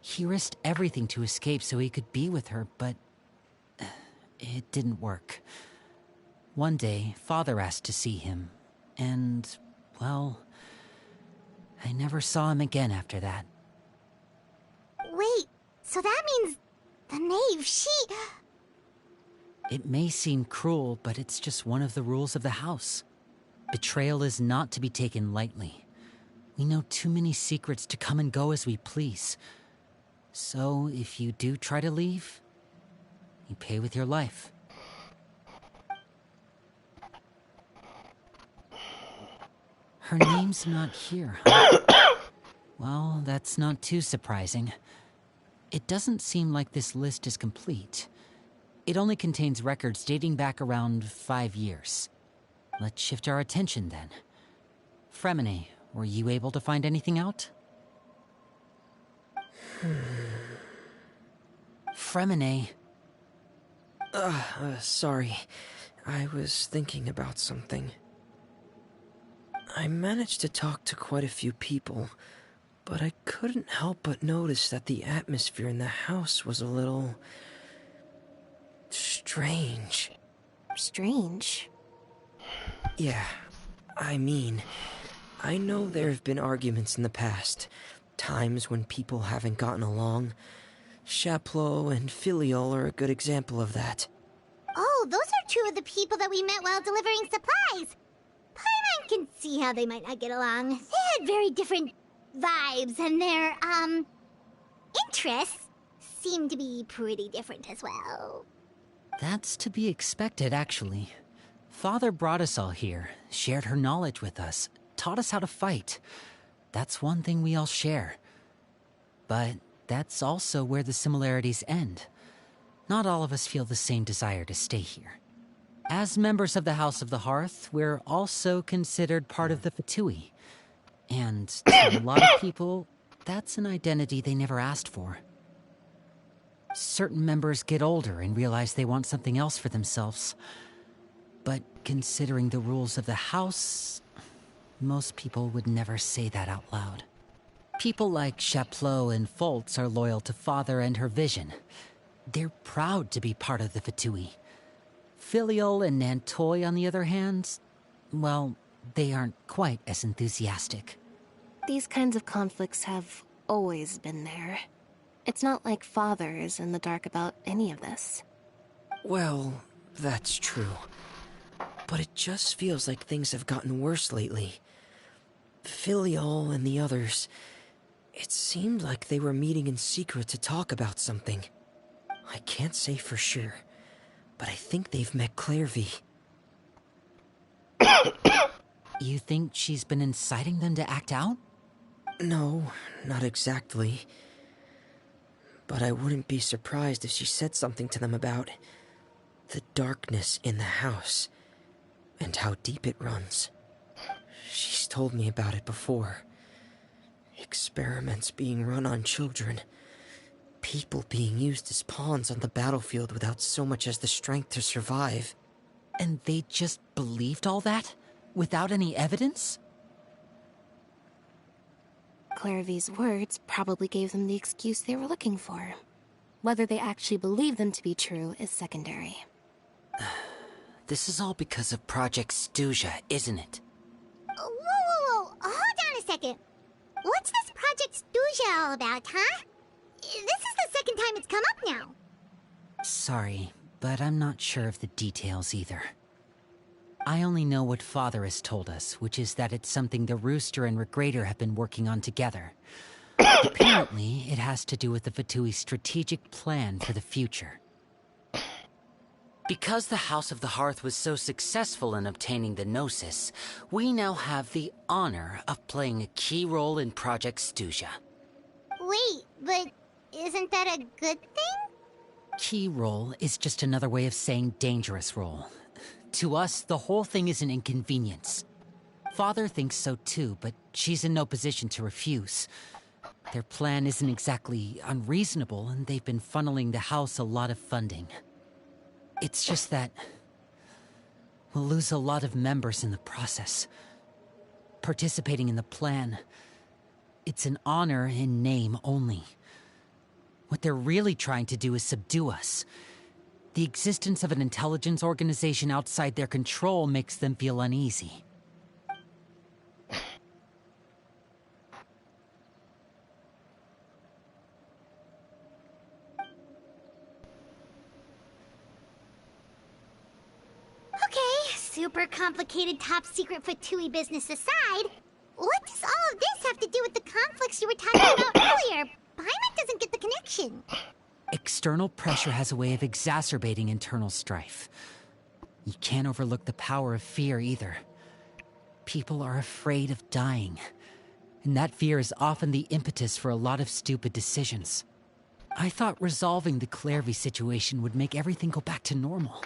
He risked everything to escape so he could be with her, but it didn't work. One day, Father asked to see him, and, well, I never saw him again after that. Wait, so that means the Knave, she... It may seem cruel, but it's just one of the rules of the house. Betrayal is not to be taken lightly. We know too many secrets to come and go as we please. So, if you do try to leave, you pay with your life. Her name's not here, huh? Well, that's not too surprising. It doesn't seem like this list is complete. It only contains records dating back around 5 years. Let's shift our attention then. Fremine, were you able to find anything out? Fremine. Sorry. I was thinking about something. I managed to talk to quite a few people, but I couldn't help but notice that the atmosphere in the house was a little... strange. Strange? Yeah, I mean, I know there have been arguments in the past, times when people haven't gotten along. Chaplot and Filial are a good example of that. Oh, those are two of the people that we met while delivering supplies. Paimon can see how they might not get along. They had very different vibes, and their, interests seem to be pretty different as well. That's to be expected, actually. Father brought us all here, shared her knowledge with us, taught us how to fight. That's one thing we all share. But that's also where the similarities end. Not all of us feel the same desire to stay here. As members of the House of the Hearth, we're also considered part of the Fatui. And to a lot of people, that's an identity they never asked for. Certain members get older and realize they want something else for themselves. But considering the rules of the House, most people would never say that out loud. People like Chaplot and Foltz are loyal to Father and her vision. They're proud to be part of the Fatui. Filial and Nantoy, on the other hand, well, they aren't quite as enthusiastic. These kinds of conflicts have always been there. It's not like Father is in the dark about any of this. Well, that's true. But it just feels like things have gotten worse lately. Filial and the others, it seemed like they were meeting in secret to talk about something. I can't say for sure, but I think they've met Clairvy. You think she's been inciting them to act out? No, not exactly. But I wouldn't be surprised if she said something to them about the darkness in the house and how deep it runs. She's told me about it before. Experiments being run on children. People being used as pawns on the battlefield without so much as the strength to survive. And they just believed all that? Without any evidence? Clairvy's words probably gave them the excuse they were looking for. Whether they actually believe them to be true is secondary. This is all because of Project Stuja, isn't it? Whoa. Hold on a second. What's this Project Stuja all about, huh? This is the second time it's come up now. Sorry, but I'm not sure of the details either. I only know what Father has told us, which is that it's something the Rooster and Regrader have been working on together. Apparently, it has to do with the Fatui's strategic plan for the future. Because the House of the Hearth was so successful in obtaining the Gnosis, we now have the honor of playing a key role in Project Stuja. Wait, but isn't that a good thing? Key role is just another way of saying dangerous role. To us, the whole thing is an inconvenience. Father thinks so too, but she's in no position to refuse. Their plan isn't exactly unreasonable, and they've been funneling the house a lot of funding. It's just that we'll lose a lot of members in the process. Participating in the plan, it's an honor in name only. What they're really trying to do is subdue us. The existence of an intelligence organization outside their control makes them feel uneasy. Okay, super complicated top secret Fatui business aside, what does all of this have to do with the conflicts you were talking about earlier? Paimon doesn't get the connection. External pressure has a way of exacerbating internal strife. You can't overlook the power of fear either. People are afraid of dying, and that fear is often the impetus for a lot of stupid decisions. I thought resolving the Clairvy situation would make everything go back to normal,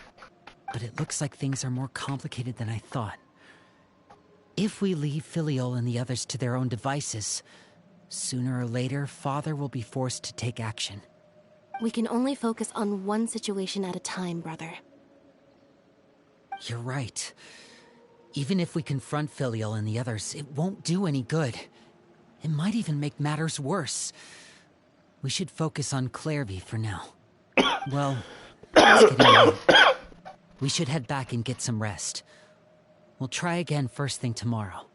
but it looks like things are more complicated than I thought. If we leave Filial and the others to their own devices, sooner or later, Father will be forced to take action. We can only focus on one situation at a time, brother. You're right. Even if we confront Filial and the others, it won't do any good. It might even make matters worse. We should focus on Clairvy for now. Well, it's getting late. We should head back and get some rest. We'll try again first thing tomorrow.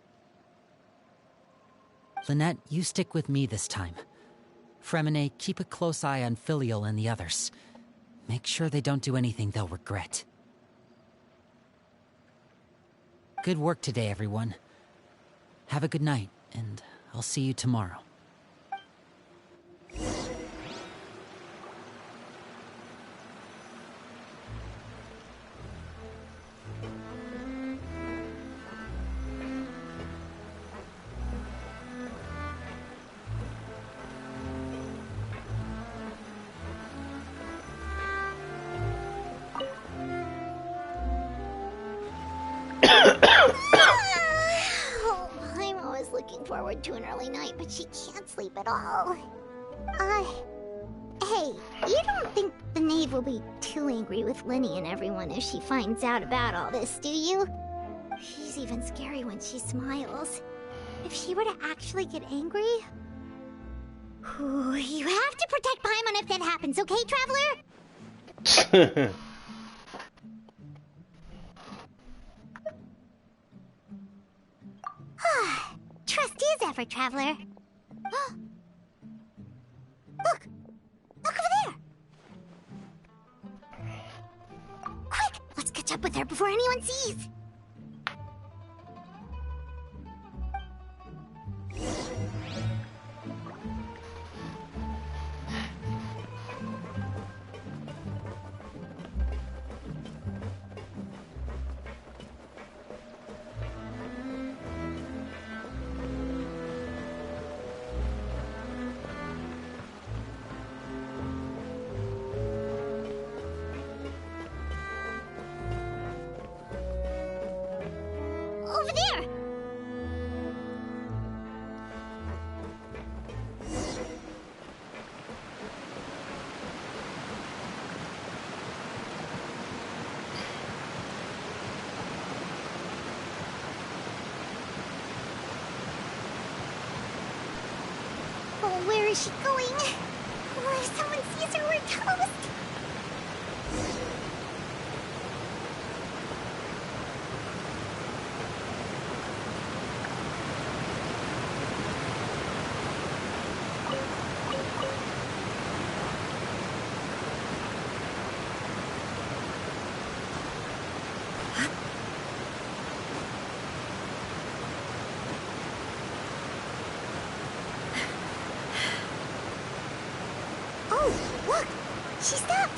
Lynette, you stick with me this time. Fremine, keep a close eye on Filial and the others. Make sure they don't do anything they'll regret. Good work today, everyone. Have a good night, and I'll see you tomorrow. I'm always looking forward to an early night, but she can't sleep at all. Hey, you don't think the Knave will be too angry with Lenny and everyone if she finds out about all this, do you? She's even scary when she smiles. If she were to actually get angry... Ooh, you have to protect Paimon if that happens, okay, Traveler? Trust as ever, Traveler. Look! Look over there! Quick! Let's catch up with her before anyone sees! Over there! Oh, where is she going? Oh, if someone sees her, we're toast! Oh, look! She stopped!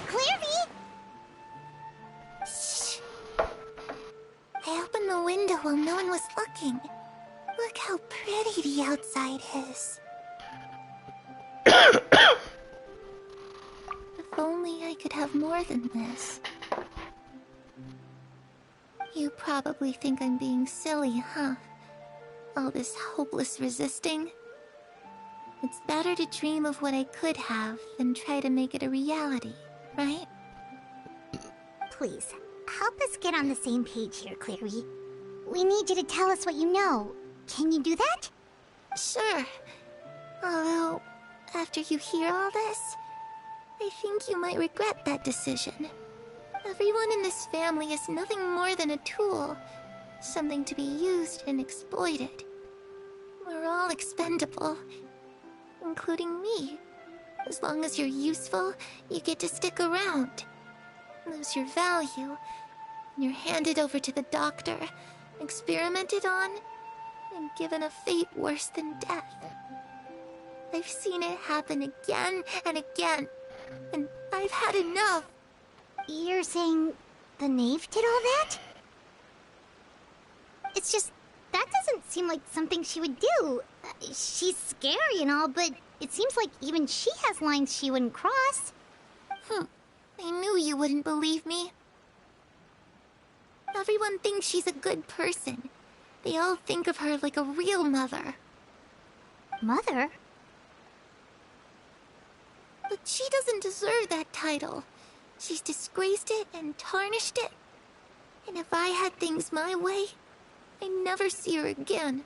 Clairvy! Shh! I opened the window while no one was looking. Look how pretty the outside is. If only I could have more than this. You probably think I'm being silly, huh? All this hopeless resisting. It's better to dream of what I could have than try to make it a reality, right? Please, help us get on the same page here, Clary. We need you to tell us what you know. Can you do that? Sure. Although, after you hear all this, I think you might regret that decision. Everyone in this family is nothing more than a tool. Something to be used and exploited. We're all expendable. Including me. As long as you're useful, you get to stick around. Lose your value, and you're handed over to the doctor, experimented on, and given a fate worse than death. I've seen it happen again and again, and I've had enough. You're saying the Knave did all that? It's just, that doesn't seem like something she would do. She's scary and all, but it seems like even she has lines she wouldn't cross. I knew you wouldn't believe me. Everyone thinks she's a good person. They all think of her like a real mother. Mother? But she doesn't deserve that title. She's disgraced it and tarnished it. And if I had things my way, I'd never see her again.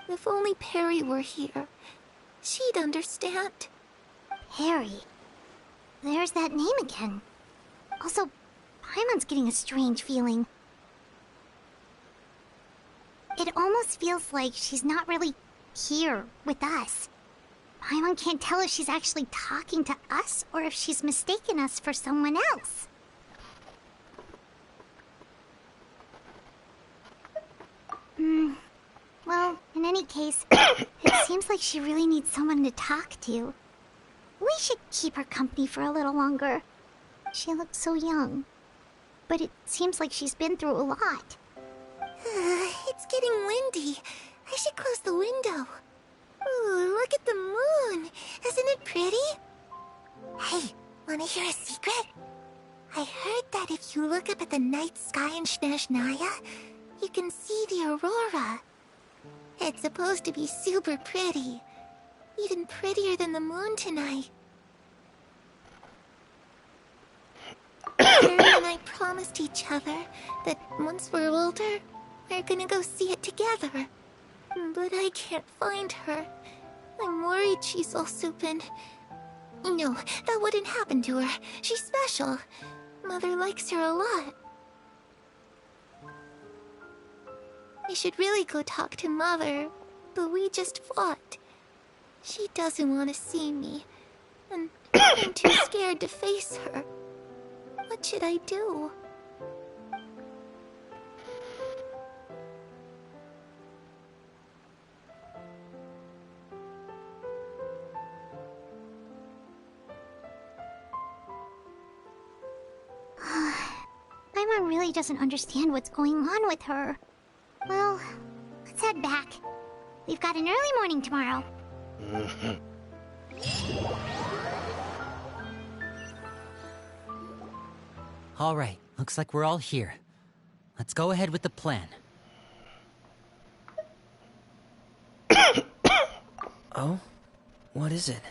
If only Perry were here, she'd understand. Perry? There's that name again. Also, Paimon's getting a strange feeling. It almost feels like she's not really here with us. Paimon can't tell if she's actually talking to us or if she's mistaken us for someone else. Well, in any case, it seems like she really needs someone to talk to. We should keep her company for a little longer. She looks so young. But it seems like she's been through a lot. It's getting windy. I should close the window. Ooh, look at the moon. Isn't it pretty? Hey, wanna hear a secret? I heard that if you look up at the night sky in Snezhnaya, you can see the aurora. It's supposed to be super pretty. Even prettier than the moon tonight. Harry and I promised each other that once we're older, we're gonna go see it together. But I can't find her. I'm worried she's also been... No, that wouldn't happen to her. She's special. Mother likes her a lot. I should really go talk to Mother, but we just fought. She doesn't want to see me, and I'm too scared to face her. What should I do? Paimon really doesn't understand what's going on with her. Well, let's head back. We've got an early morning tomorrow. All right, looks like we're all here. Let's go ahead with the plan. Oh? What is it?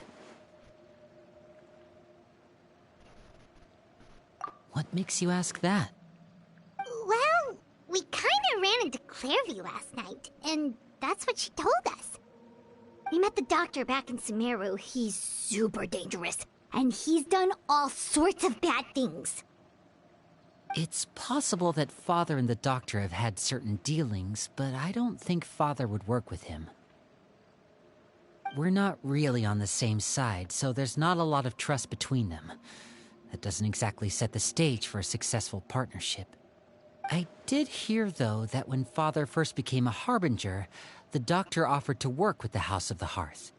What makes you ask that? Well, we kinda ran into Clairvy last night, and that's what she told us. We met the doctor back in Sumeru. He's super dangerous, and he's done all sorts of bad things. It's possible that Father and the Doctor have had certain dealings, but I don't think Father would work with him. We're not really on the same side, so there's not a lot of trust between them. That doesn't exactly set the stage for a successful partnership. I did hear, though, that when Father first became a Harbinger, the Doctor offered to work with the House of the Hearth.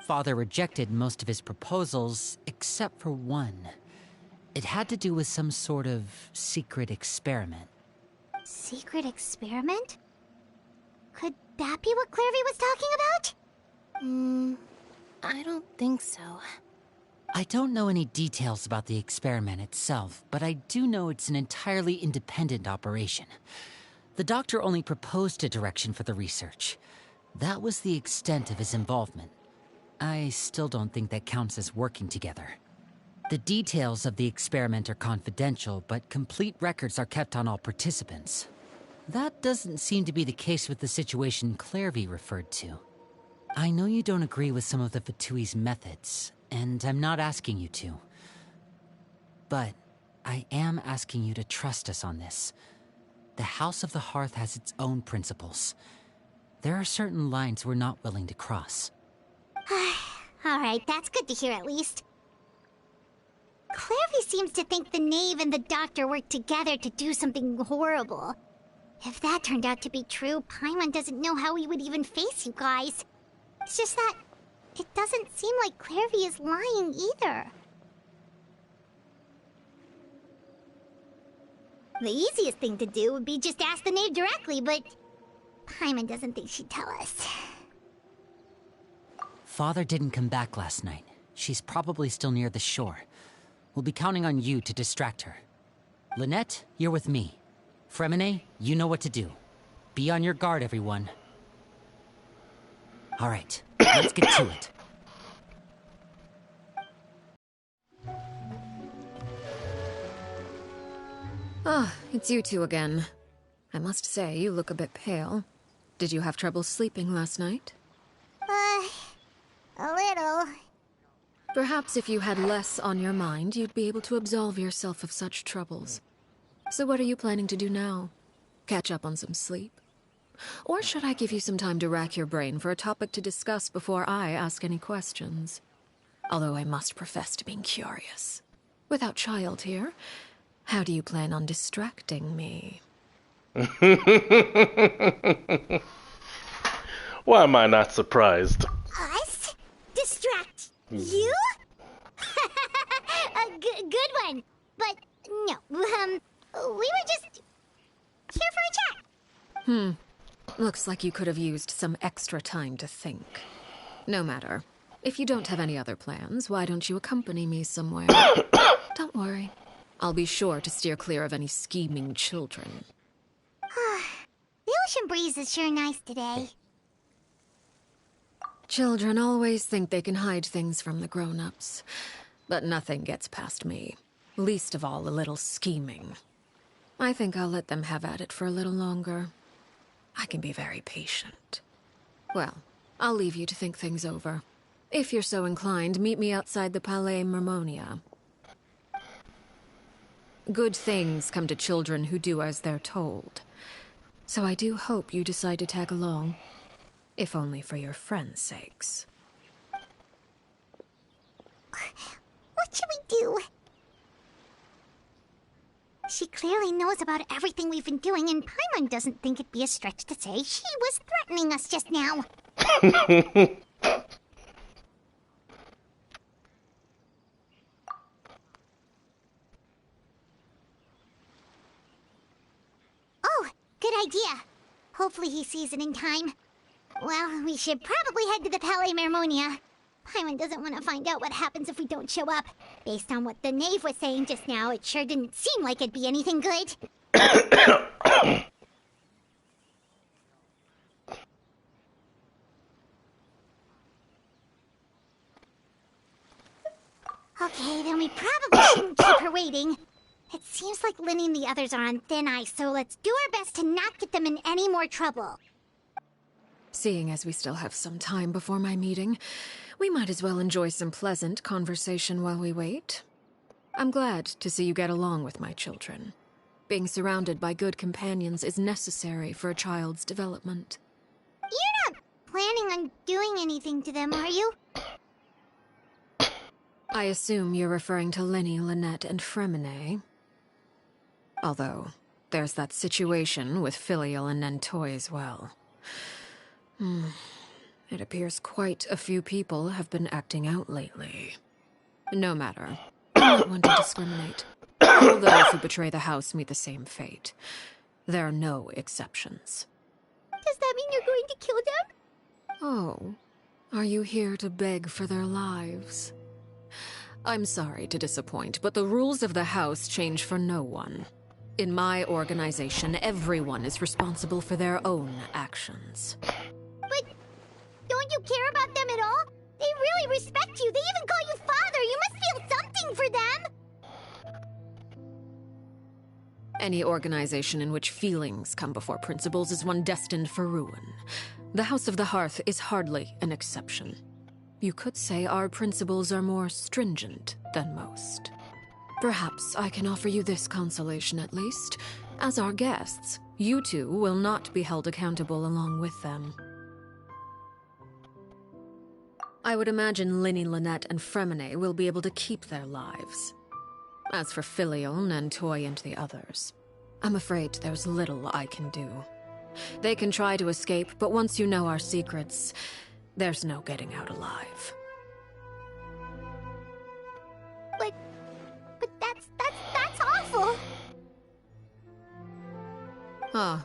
Father rejected most of his proposals, except for one. It had to do with some sort of secret experiment. Secret experiment? Could that be what Clairvy was talking about? I don't think so. I don't know any details about the experiment itself, but I do know it's an entirely independent operation. The Doctor only proposed a direction for the research. That was the extent of his involvement. I still don't think that counts as working together. The details of the experiment are confidential, but complete records are kept on all participants. That doesn't seem to be the case with the situation Clairvy referred to. I know you don't agree with some of the Fatui's methods, and I'm not asking you to. But I am asking you to trust us on this. The House of the Hearth has its own principles. There are certain lines we're not willing to cross. Alright, that's good to hear at least. Clairvy seems to think the Knave and the Doctor worked together to do something horrible. If that turned out to be true, Paimon doesn't know how we would even face you guys. It's just that it doesn't seem like Clairvy is lying either. The easiest thing to do would be just ask the Knave directly, but Paimon doesn't think she'd tell us. Father didn't come back last night. She's probably still near the shore. We'll be counting on you to distract her. Lynette, you're with me. Fremine, you know what to do. Be on your guard, everyone. All right, let's get to it. Ah, it's you two again. I must say, you look a bit pale. Did you have trouble sleeping last night? A little. Perhaps if you had less on your mind, you'd be able to absolve yourself of such troubles. So what are you planning to do now? Catch up on some sleep? Or should I give you some time to rack your brain for a topic to discuss before I ask any questions? Although I must profess to being curious. Without child here, how do you plan on distracting me? Why am I not surprised? Us? Distract you? A good one. But no, we were just here for a chat. Looks like you could have used some extra time to think. No matter. If you don't have any other plans, why don't you accompany me somewhere? Don't worry. I'll be sure to steer clear of any scheming children. The ocean breeze is sure nice today. Children always think they can hide things from the grown-ups. But nothing gets past me. Least of all a little scheming. I think I'll let them have at it for a little longer. I can be very patient. Well, I'll leave you to think things over. If you're so inclined, meet me outside the Palais Mermonia. Good things come to children who do as they're told. So I do hope you decide to tag along. If only for your friends' sakes. What should we do? She clearly knows about everything we've been doing, and Paimon doesn't think it'd be a stretch to say she was threatening us just now. Oh, good idea. Hopefully he sees it in time. Well, we should probably head to the Palais Mermonia. Paimon doesn't want to find out what happens if we don't show up. Based on what the Knave was saying just now, it sure didn't seem like it'd be anything good. Okay, then we probably shouldn't keep her waiting. It seems like Lynn and the others are on thin ice, so let's do our best to not get them in any more trouble. Seeing as we still have some time before my meeting, we might as well enjoy some pleasant conversation while we wait. I'm glad to see you get along with my children. Being surrounded by good companions is necessary for a child's development. You're not planning on doing anything to them, are you? I assume you're referring to Lenny, Lynette, and Fremine. Although, there's that situation with Filial and Nentoy as well. It appears quite a few people have been acting out lately. No matter. I'm not one to discriminate. All those who betray the house meet the same fate. There are no exceptions. Does that mean you're going to kill them? Oh, are you here to beg for their lives? I'm sorry to disappoint, but the rules of the house change for no one. In my organization, everyone is responsible for their own actions. But don't you care about them at all? They really respect you. They even call you father. You must feel something for them. Any organization in which feelings come before principles is one destined for ruin. The House of the Hearth is hardly an exception. You could say our principles are more stringent than most. Perhaps I can offer you this consolation at least. As our guests, you two will not be held accountable along with them. I would imagine Linny, Lynette, and Fremine will be able to keep their lives. As for Filial, Nentoy, and the others, I'm afraid there's little I can do. They can try to escape, but once you know our secrets, there's no getting out alive. But that's awful. Ah,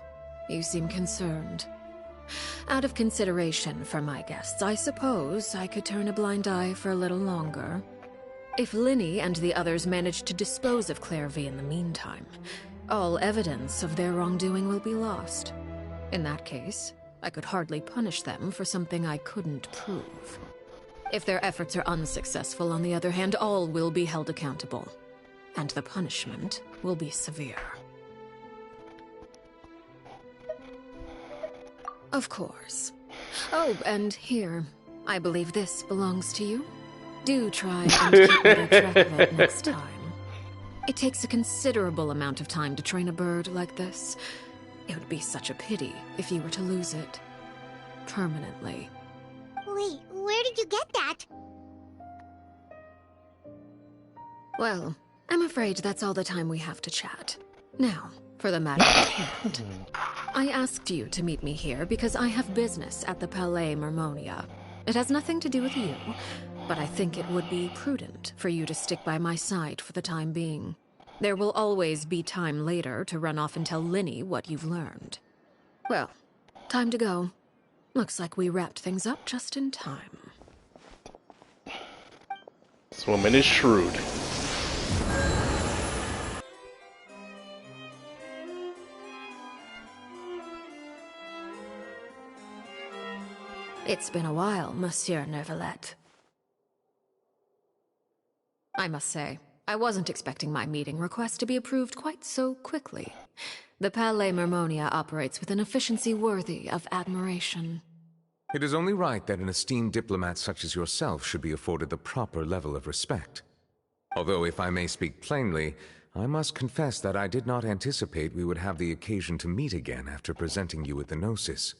you seem concerned. Out of consideration for my guests, I suppose I could turn a blind eye for a little longer. If Linny and the others manage to dispose of Clairvy in the meantime, all evidence of their wrongdoing will be lost. In that case, I could hardly punish them for something I couldn't prove. If their efforts are unsuccessful, on the other hand, all will be held accountable. And the punishment will be severe. Of course. Oh, and here, I believe this belongs to you. Do try and keep better track of it next time. It takes a considerable amount of time to train a bird like this, It would be such a pity if you were to lose it. Permanently. Wait, where did you get that? Well, I'm afraid that's all the time we have to chat. Now, for the matter at hand. I asked you to meet me here because I have business at the Palais Mermonia. It has nothing to do with you, but I think it would be prudent for you to stick by my side for the time being. There will always be time later to run off and tell Linny what you've learned. Well, time to go. Looks like we wrapped things up just in time. This woman is shrewd. It's been a while, Monsieur Neuvillette. I must say, I wasn't expecting my meeting request to be approved quite so quickly. The Palais Mermonia operates with an efficiency worthy of admiration. It is only right that an esteemed diplomat such as yourself should be afforded the proper level of respect. Although, if I may speak plainly, I must confess that I did not anticipate we would have the occasion to meet again after presenting you with the Gnosis.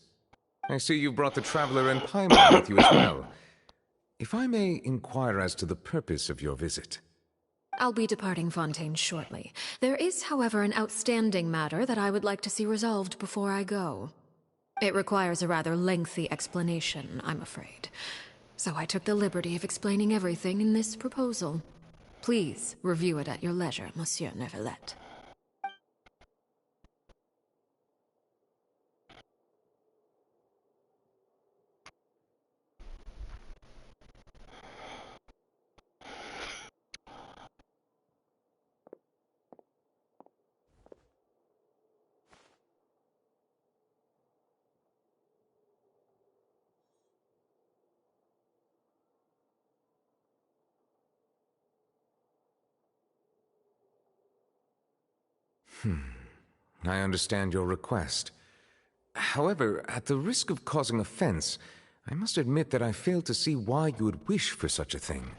I see you brought the Traveler and Paimon with you as well. If I may inquire as to the purpose of your visit. I'll be departing Fontaine shortly. There is, however, an outstanding matter that I would like to see resolved before I go. It requires a rather lengthy explanation, I'm afraid. So I took the liberty of explaining everything in this proposal. Please review it at your leisure, Monsieur Neuvillette. I understand your request. However, at the risk of causing offense, I must admit that I fail to see why you would wish for such a thing.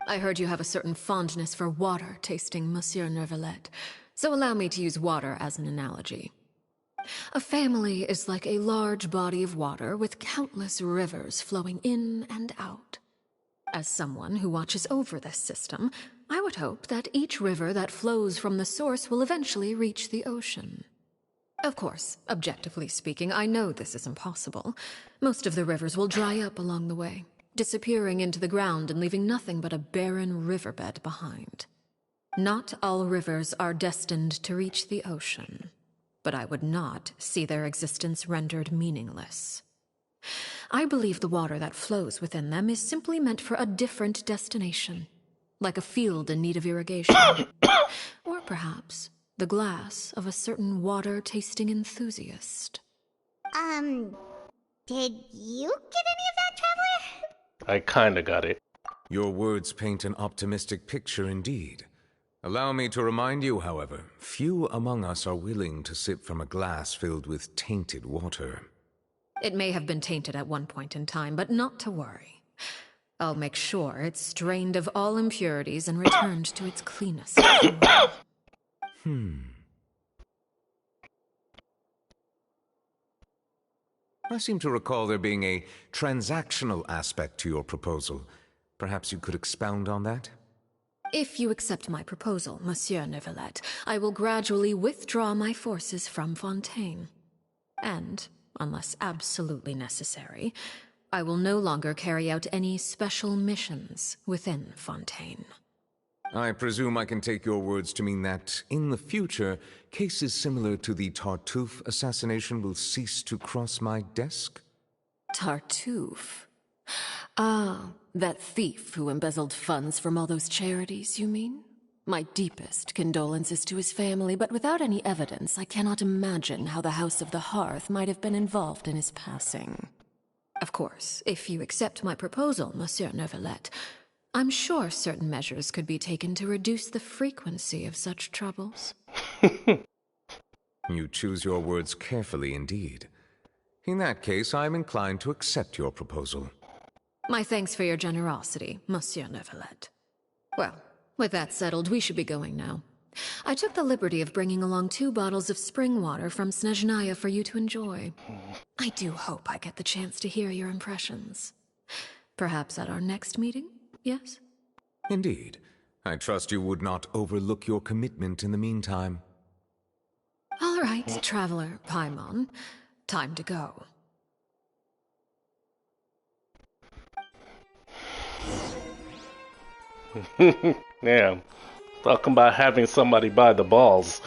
I heard you have a certain fondness for water tasting, Monsieur Neuvillette, so allow me to use water as an analogy. A family is like a large body of water with countless rivers flowing in and out. As someone who watches over this system, I would hope that each river that flows from the source will eventually reach the ocean. Of course, objectively speaking, I know this is impossible. Most of the rivers will dry up along the way, disappearing into the ground and leaving nothing but a barren riverbed behind. Not all rivers are destined to reach the ocean, but I would not see their existence rendered meaningless. I believe the water that flows within them is simply meant for a different destination, like a field in need of irrigation. Or perhaps the glass of a certain water-tasting enthusiast. Did you get any of that, Traveler? I kinda got it. Your words paint an optimistic picture indeed. Allow me to remind you, however, few among us are willing to sip from a glass filled with tainted water. It may have been tainted at one point in time, but not to worry. I'll make sure it's strained of all impurities and returned to its cleanest form. I seem to recall there being a transactional aspect to your proposal. Perhaps you could expound on that? If you accept my proposal, Monsieur Neuvillette, I will gradually withdraw my forces from Fontaine. And, unless absolutely necessary, I will no longer carry out any special missions within Fontaine. I presume I can take your words to mean that, in the future, cases similar to the Tartuffe assassination will cease to cross my desk? Tartuffe? Ah, that thief who embezzled funds from all those charities, you mean? My deepest condolences to his family, but without any evidence, I cannot imagine how the House of the Hearth might have been involved in his passing. Of course, if you accept my proposal, Monsieur Neuvillette, I'm sure certain measures could be taken to reduce the frequency of such troubles. You choose your words carefully indeed. In that case, I am inclined to accept your proposal. My thanks for your generosity, Monsieur Neuvillette. Well, with that settled, we should be going now. I took the liberty of bringing along 2 bottles of spring water from Snezhnaya for you to enjoy. I do hope I get the chance to hear your impressions. Perhaps at our next meeting, yes? Indeed. I trust you would not overlook your commitment in the meantime. All right, Traveler Paimon. Time to go. Yeah. Talking about having somebody by the balls.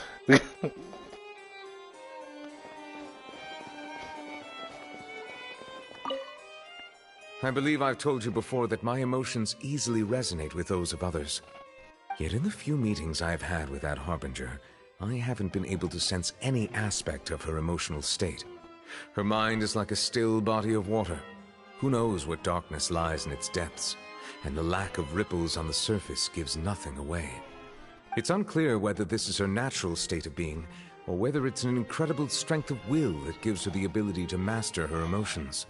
I believe I've told you before that my emotions easily resonate with those of others. Yet in the few meetings I've had with that Harbinger, I haven't been able to sense any aspect of her emotional state. Her mind is like a still body of water. Who knows what darkness lies in its depths, and the lack of ripples on the surface gives nothing away. It's unclear whether this is her natural state of being, or whether it's an incredible strength of will that gives her the ability to master her emotions.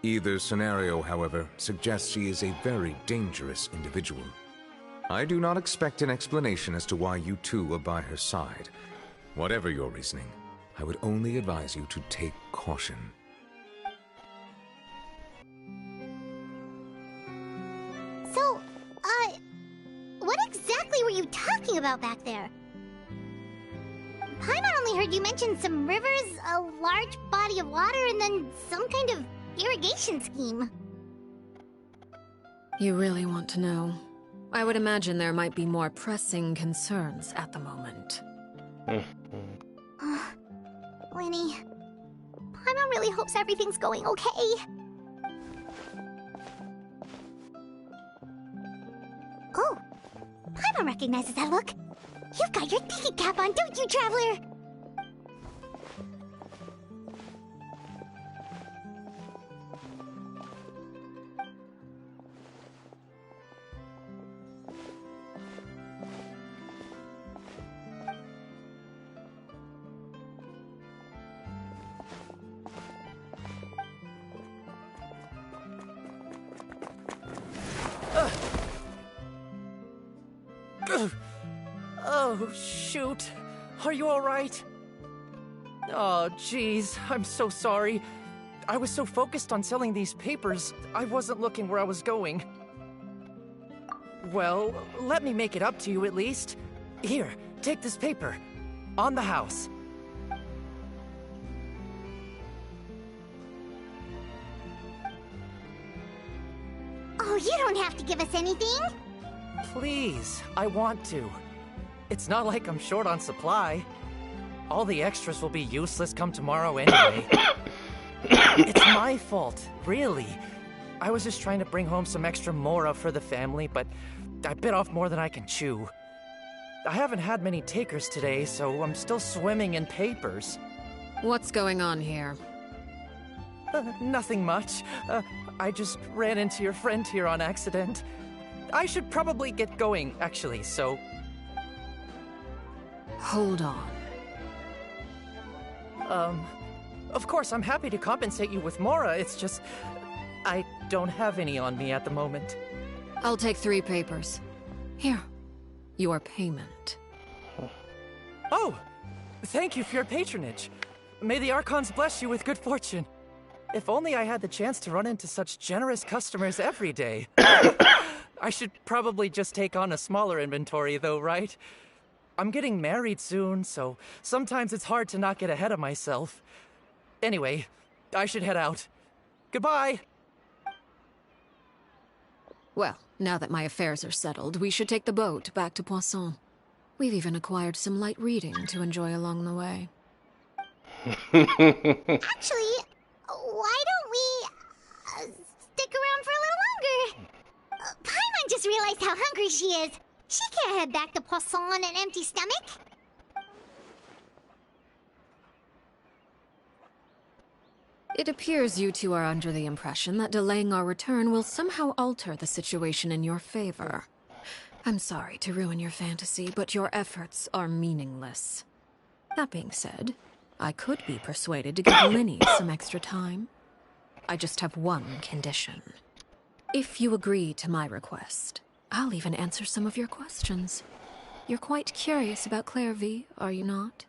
Either scenario, however, suggests she is a very dangerous individual. I do not expect an explanation as to why you two are by her side. Whatever your reasoning, I would only advise you to take caution. So, what exactly were you talking about back there? Paimon only heard you mention some rivers, a large body of water, and then some kind of irrigation scheme. You really want to know? I would imagine there might be more pressing concerns at the moment. Lenny, Paimon really hopes everything's going okay. Oh, Paimon recognizes that look. You've got your thinking cap on, don't you, Traveler? Oh, shoot. Are you alright? Oh, jeez. I'm so sorry. I was so focused on selling these papers, I wasn't looking where I was going. Well, let me make it up to you at least. Here, take this paper. On the house. Oh, you don't have to give us anything. Please, I want to. It's not like I'm short on supply. All the extras will be useless come tomorrow anyway. It's my fault, really. I was just trying to bring home some extra mora for the family, but I bit off more than I can chew. I haven't had many takers today, so I'm still swimming in papers. What's going on here? Nothing much. I just ran into your friend here on accident. I should probably get going, actually, so... Hold on. Of course, I'm happy to compensate you with mora, it's just... I don't have any on me at the moment. I'll take 3 papers. Here. Your payment. Oh! Thank you for your patronage. May the Archons bless you with good fortune. If only I had the chance to run into such generous customers every day. I should probably just take on a smaller inventory though, right? I'm getting married soon, so sometimes it's hard to not get ahead of myself. Anyway, I should head out. Goodbye! Well, now that my affairs are settled, we should take the boat back to Poisson. We've even acquired some light reading to enjoy along the way. Actually, why don't we stick around for a little longer? Paimon just realized how hungry she is. She can't head back to Poisson on an empty stomach. It appears you two are under the impression that delaying our return will somehow alter the situation in your favor. I'm sorry to ruin your fantasy, but your efforts are meaningless. That being said, I could be persuaded to give Linny some extra time. I just have one condition. If you agree to my request, I'll even answer some of your questions. You're quite curious about Clairvy, are you not?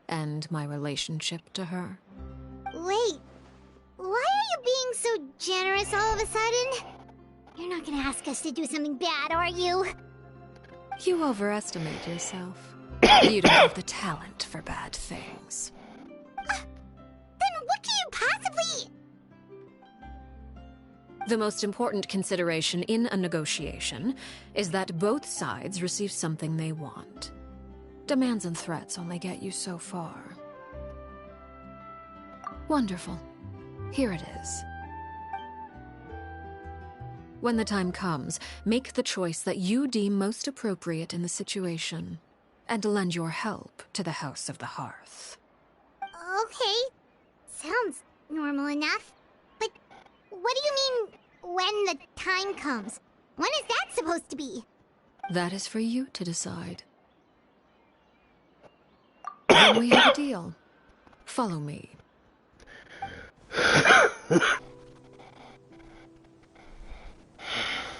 And my relationship to her. Wait, why are you being so generous all of a sudden? You're not gonna ask us to do something bad, are you? You overestimate yourself. You don't have the talent for bad things. Then what can you possibly... The most important consideration in a negotiation is that both sides receive something they want. Demands and threats only get you so far. Wonderful. Here it is. When the time comes, make the choice that you deem most appropriate in the situation, and lend your help to the House of the Hearth. Okay. Sounds normal enough. But what do you mean, when the time comes? When is that supposed to be? That is for you to decide. Then we have a deal. Follow me.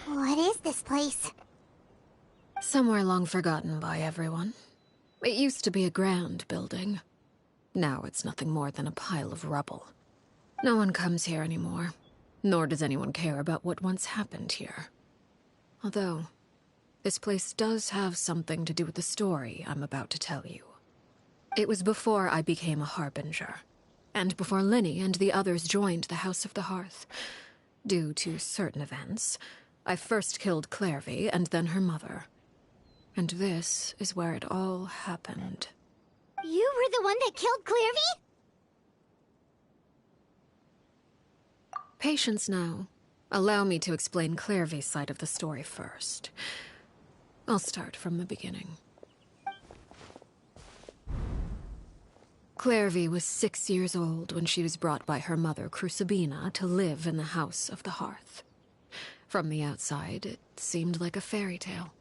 What is this place? Somewhere long forgotten by everyone. It used to be a grand building. Now it's nothing more than a pile of rubble. No one comes here anymore, nor does anyone care about what once happened here. Although, this place does have something to do with the story I'm about to tell you. It was before I became a Harbinger, and before Linny and the others joined the House of the Hearth. Due to certain events, I first killed Clairvy and then her mother. And this is where it all happened. You were the one that killed Clairvy? Patience now. Allow me to explain Clairvy's side of the story first. I'll start from the beginning. Clairvy was 6 years old when she was brought by her mother, Crucibina, to live in the House of the Hearth. From the outside, it seemed like a fairy tale.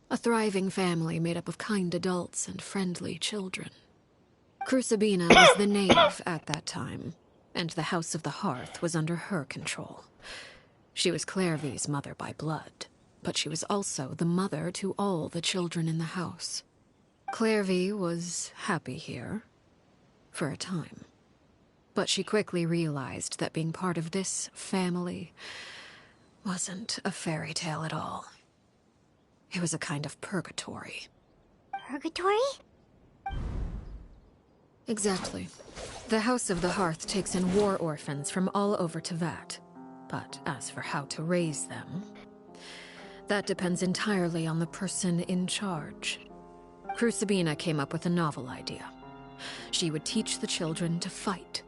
A thriving family made up of kind adults and friendly children. Crucibina was the Knave at that time, and the House of the Hearth was under her control. She was Clairvy's mother by blood, but she was also the mother to all the children in the house. Clairvy was happy here, for a time. But she quickly realized that being part of this family wasn't a fairy tale at all. It was a kind of purgatory. Purgatory? Exactly. The House of the Hearth takes in war orphans from all over Teyvat. But as for how to raise them, that depends entirely on the person in charge. Crucibina came up with a novel idea. She would teach the children to fight,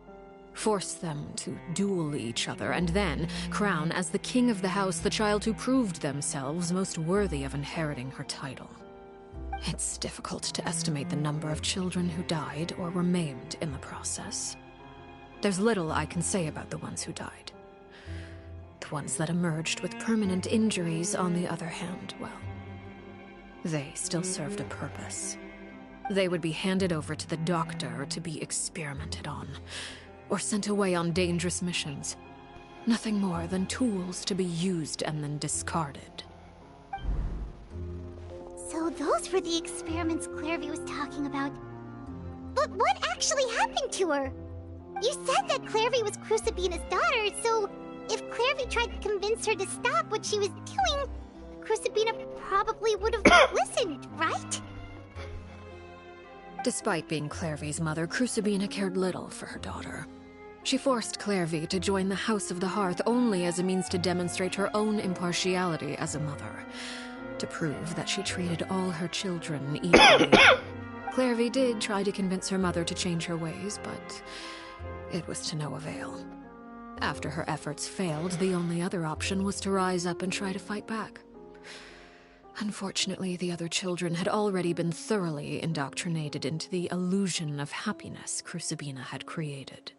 force them to duel each other, and then crown as the king of the house the child who proved themselves most worthy of inheriting her title. It's difficult to estimate the number of children who died or were maimed in the process. There's little I can say about the ones who died. The ones that emerged with permanent injuries, on the other hand, well, they still served a purpose. They would be handed over to the doctor to be experimented on, or sent away on dangerous missions. Nothing more than tools to be used and then discarded. So those were the experiments Clairvy was talking about. But what actually happened to her? You said that Clairvy was Crucibina's daughter, so if Clairvy tried to convince her to stop what she was doing, Crucibina probably would have listened, right? Despite being Clairvy's mother, Crucibina cared little for her daughter. She forced Clairvy to join the House of the Hearth only as a means to demonstrate her own impartiality as a mother, to prove that she treated all her children equally. Clairvy did try to convince her mother to change her ways, but it was to no avail. After her efforts failed, the only other option was to rise up and try to fight back. Unfortunately, the other children had already been thoroughly indoctrinated into the illusion of happiness Crucibina had created.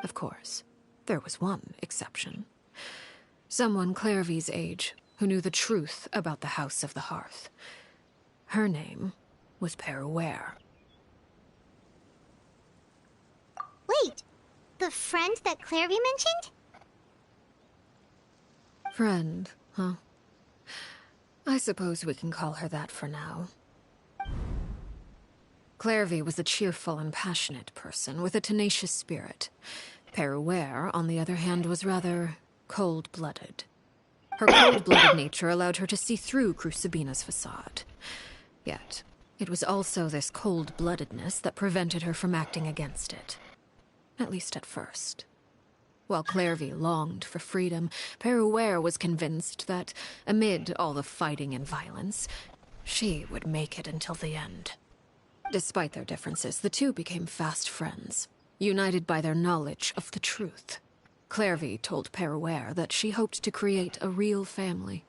Of course, there was one exception. Someone Clairvy's age who knew the truth about the House of the Hearth. Her name was Peruere. Wait, the friend that Clairvy mentioned? Friend, huh? I suppose we can call her that for now. Clairvy was a cheerful and passionate person with a tenacious spirit. Peruere, on the other hand, was rather cold-blooded. Her cold-blooded nature allowed her to see through Crucibina's facade. Yet, it was also this cold-bloodedness that prevented her from acting against it. At least at first. While Clairvy longed for freedom, Peruere was convinced that, amid all the fighting and violence, she would make it until the end. Despite their differences, the two became fast friends, united by their knowledge of the truth. Clairvy told Peruere that she hoped to create a real family,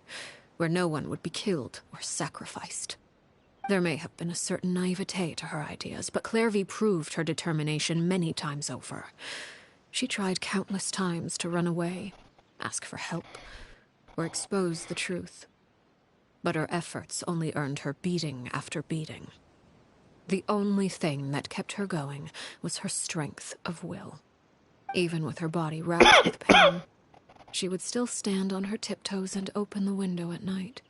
where no one would be killed or sacrificed. There may have been a certain naivete to her ideas, but Clairvy proved her determination many times over. She tried countless times to run away, ask for help, or expose the truth. But her efforts only earned her beating after beating. The only thing that kept her going was her strength of will. Even with her body racked with pain, she would still stand on her tiptoes and open the window at night.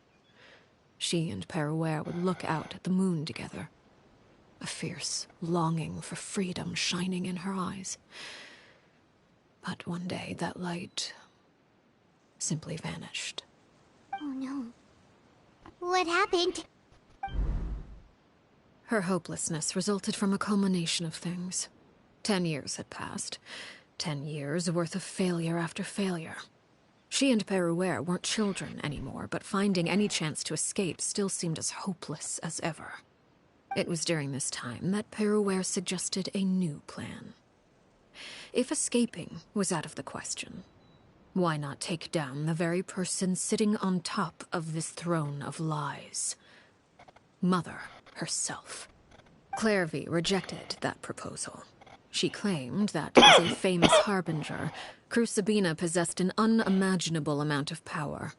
She and Peruere would look out at the moon together, a fierce longing for freedom shining in her eyes. But one day that light simply vanished. Oh no. What happened? Her hopelessness resulted from a culmination of things. 10 years had passed. 10 years worth of failure after failure. She and Peruere weren't children anymore, but finding any chance to escape still seemed as hopeless as ever. It was during this time that Peruere suggested a new plan. If escaping was out of the question, why not take down the very person sitting on top of this throne of lies? Mother herself. Clairvy rejected that proposal. She claimed that, as a famous harbinger, Crucibina possessed an unimaginable amount of power.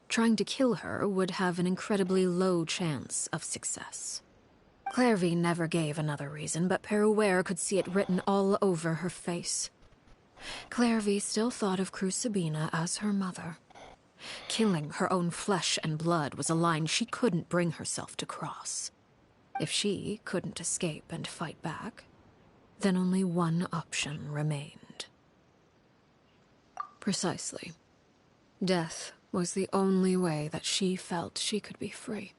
Trying to kill her would have an incredibly low chance of success. Clairvy never gave another reason, but Peruere could see it written all over her face. Clairvy still thought of Crucibina as her mother. Killing her own flesh and blood was a line she couldn't bring herself to cross. If she couldn't escape and fight back, then only one option remained. Precisely. Death was the only way that she felt she could be free.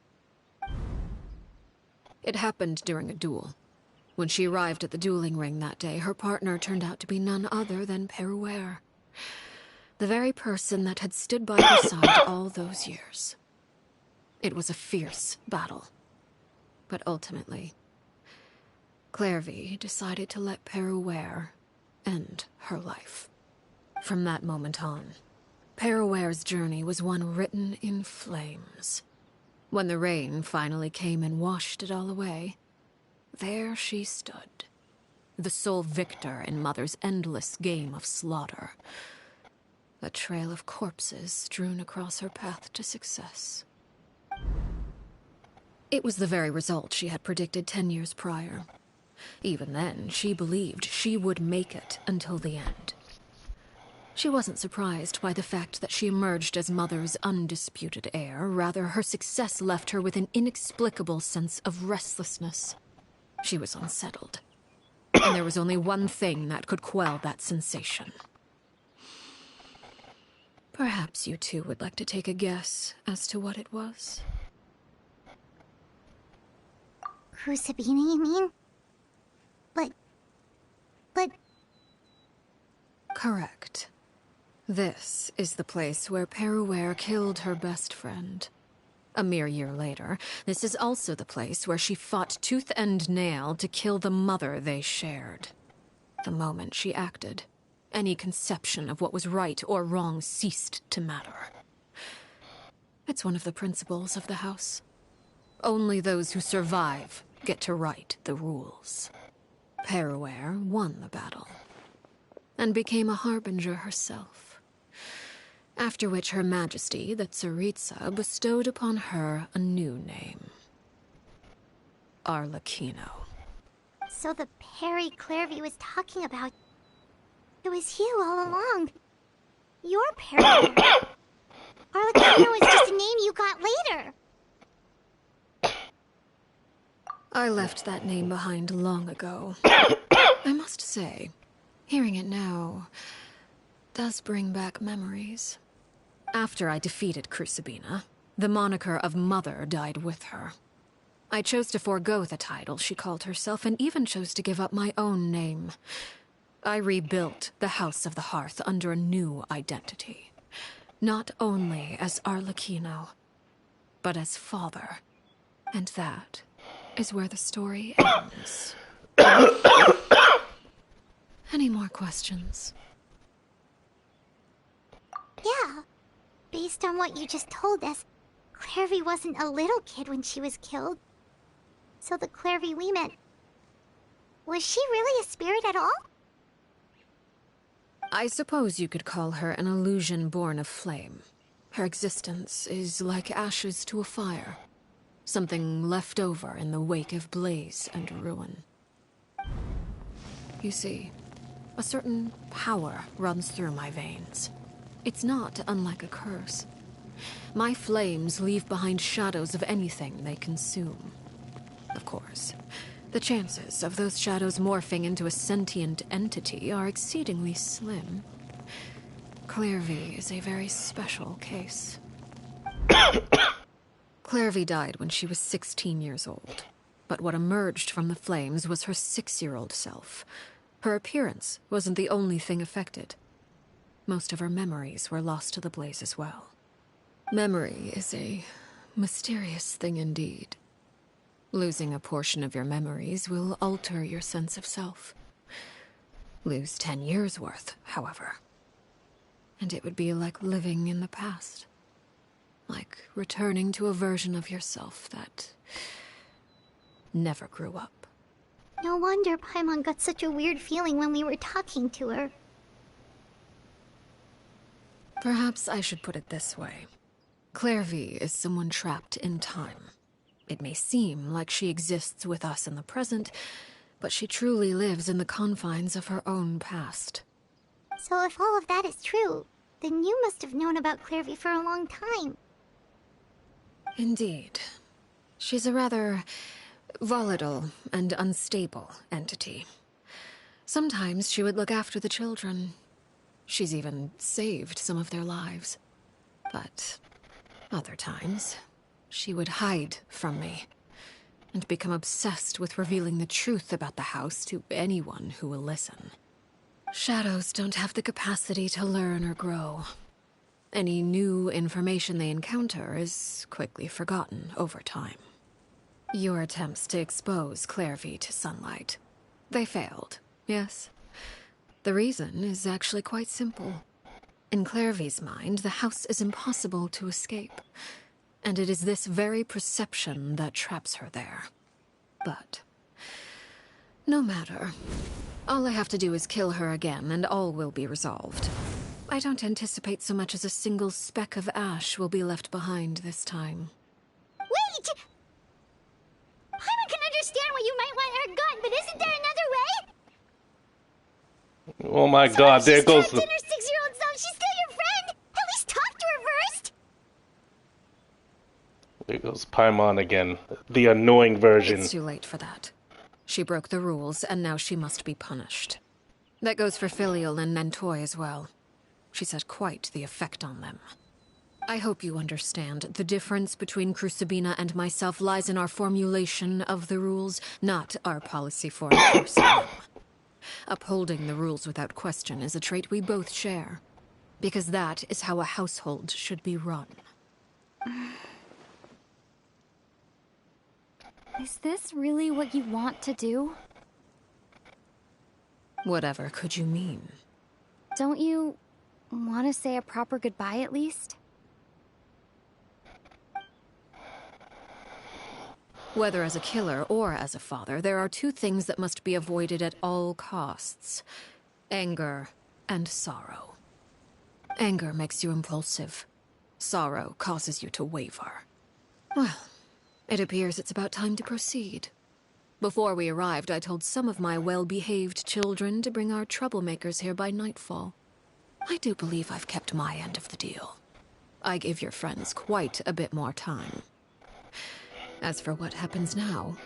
It happened during a duel. When she arrived at the dueling ring that day, her partner turned out to be none other than Peruere, the very person that had stood by her side all those years. It was a fierce battle. But ultimately, Clairvy decided to let Peruere end her life. From that moment on, Peruere's journey was one written in flames. When the rain finally came and washed it all away, there she stood, the sole victor in Mother's endless game of slaughter. A trail of corpses strewn across her path to success. It was the very result she had predicted 10 years prior. Even then, she believed she would make it until the end. She wasn't surprised by the fact that she emerged as Mother's undisputed heir. Rather, her success left her with an inexplicable sense of restlessness. She was unsettled, and there was only one thing that could quell that sensation. Perhaps you two would like to take a guess as to what it was? Crucibina, you mean? But... Correct. This is the place where Peruere killed her best friend. A mere year later, this is also the place where she fought tooth and nail to kill the mother they shared. The moment she acted, any conception of what was right or wrong ceased to matter. It's one of the principles of the house. Only those who survive get to write the rules. Peruere won the battle, and became a harbinger herself. After which Her Majesty, the Tsaritsa, bestowed upon her a new name. Arkecchino. So the Perry Clairvy was talking about... It was you all along. You're Perry. Arkecchino is just a name you got later. I left that name behind long ago. I must say, hearing it now does bring back memories. After I defeated Crucibina, the moniker of Mother died with her. I chose to forego the title she called herself and even chose to give up my own name. I rebuilt the House of the Hearth under a new identity. Not only as Arkecchino, but as father. And that is where the story ends. Any more questions? Yeah. Based on what you just told us, Clairvy wasn't a little kid when she was killed. So the Clairvy we met... was she really a spirit at all? I suppose you could call her an illusion born of flame. Her existence is like ashes to a fire. Something left over in the wake of blaze and ruin. You see, a certain power runs through my veins. It's not unlike a curse. My flames leave behind shadows of anything they consume. Of course, the chances of those shadows morphing into a sentient entity are exceedingly slim. Clairvy is a very special case. Clairvy died when she was 16 years old. But what emerged from the flames was her 6-year-old self. Her appearance wasn't the only thing affected. Most of her memories were lost to the blaze as well. Memory is a mysterious thing indeed. Losing a portion of your memories will alter your sense of self. Lose 10 years' worth, however, and it would be like living in the past. Like returning to a version of yourself that never grew up. No wonder Paimon got such a weird feeling when we were talking to her. Perhaps I should put it this way. Clairvy is someone trapped in time. It may seem like she exists with us in the present, but she truly lives in the confines of her own past. So if all of that is true, then you must have known about Clairvy for a long time. Indeed. She's a rather volatile and unstable entity. Sometimes she would look after the children. She's even saved some of their lives. But other times, she would hide from me and become obsessed with revealing the truth about the house to anyone who will listen. Shadows don't have the capacity to learn or grow. Any new information they encounter is quickly forgotten over time. Your attempts to expose Clairvy to sunlight. They failed, yes. The reason is actually quite simple. In Clairvy's mind, the house is impossible to escape. And it is this very perception that traps her there. But no matter. All I have to do is kill her again, and all will be resolved. I don't anticipate so much as a single speck of ash will be left behind this time. Wait! Paimon can understand why you might want her gone, but isn't there another way? Oh my god, there goes the... She's trapped in her 6-year-old self. She's still your friend. At least talk to her first. There goes Paimon again. The annoying version. It's too late for that. She broke the rules, and now she must be punished. That goes for Filial and Nantoy as well. She's had quite the effect on them. I hope you understand. The difference between Crucibina and myself lies in our formulation of the rules, not our policy for enforcing them. Upholding the rules without question is a trait we both share. Because that is how a household should be run. Is this really what you want to do? Whatever could you mean? Don't you want to say a proper goodbye at least? Whether as a killer or as a father, there are two things that must be avoided at all costs. Anger and sorrow. Anger makes you impulsive. Sorrow causes you to waver. Well, it appears it's about time to proceed. Before we arrived, I told some of my well-behaved children to bring our troublemakers here by nightfall. I do believe I've kept my end of the deal. I give your friends quite a bit more time. As for what happens now,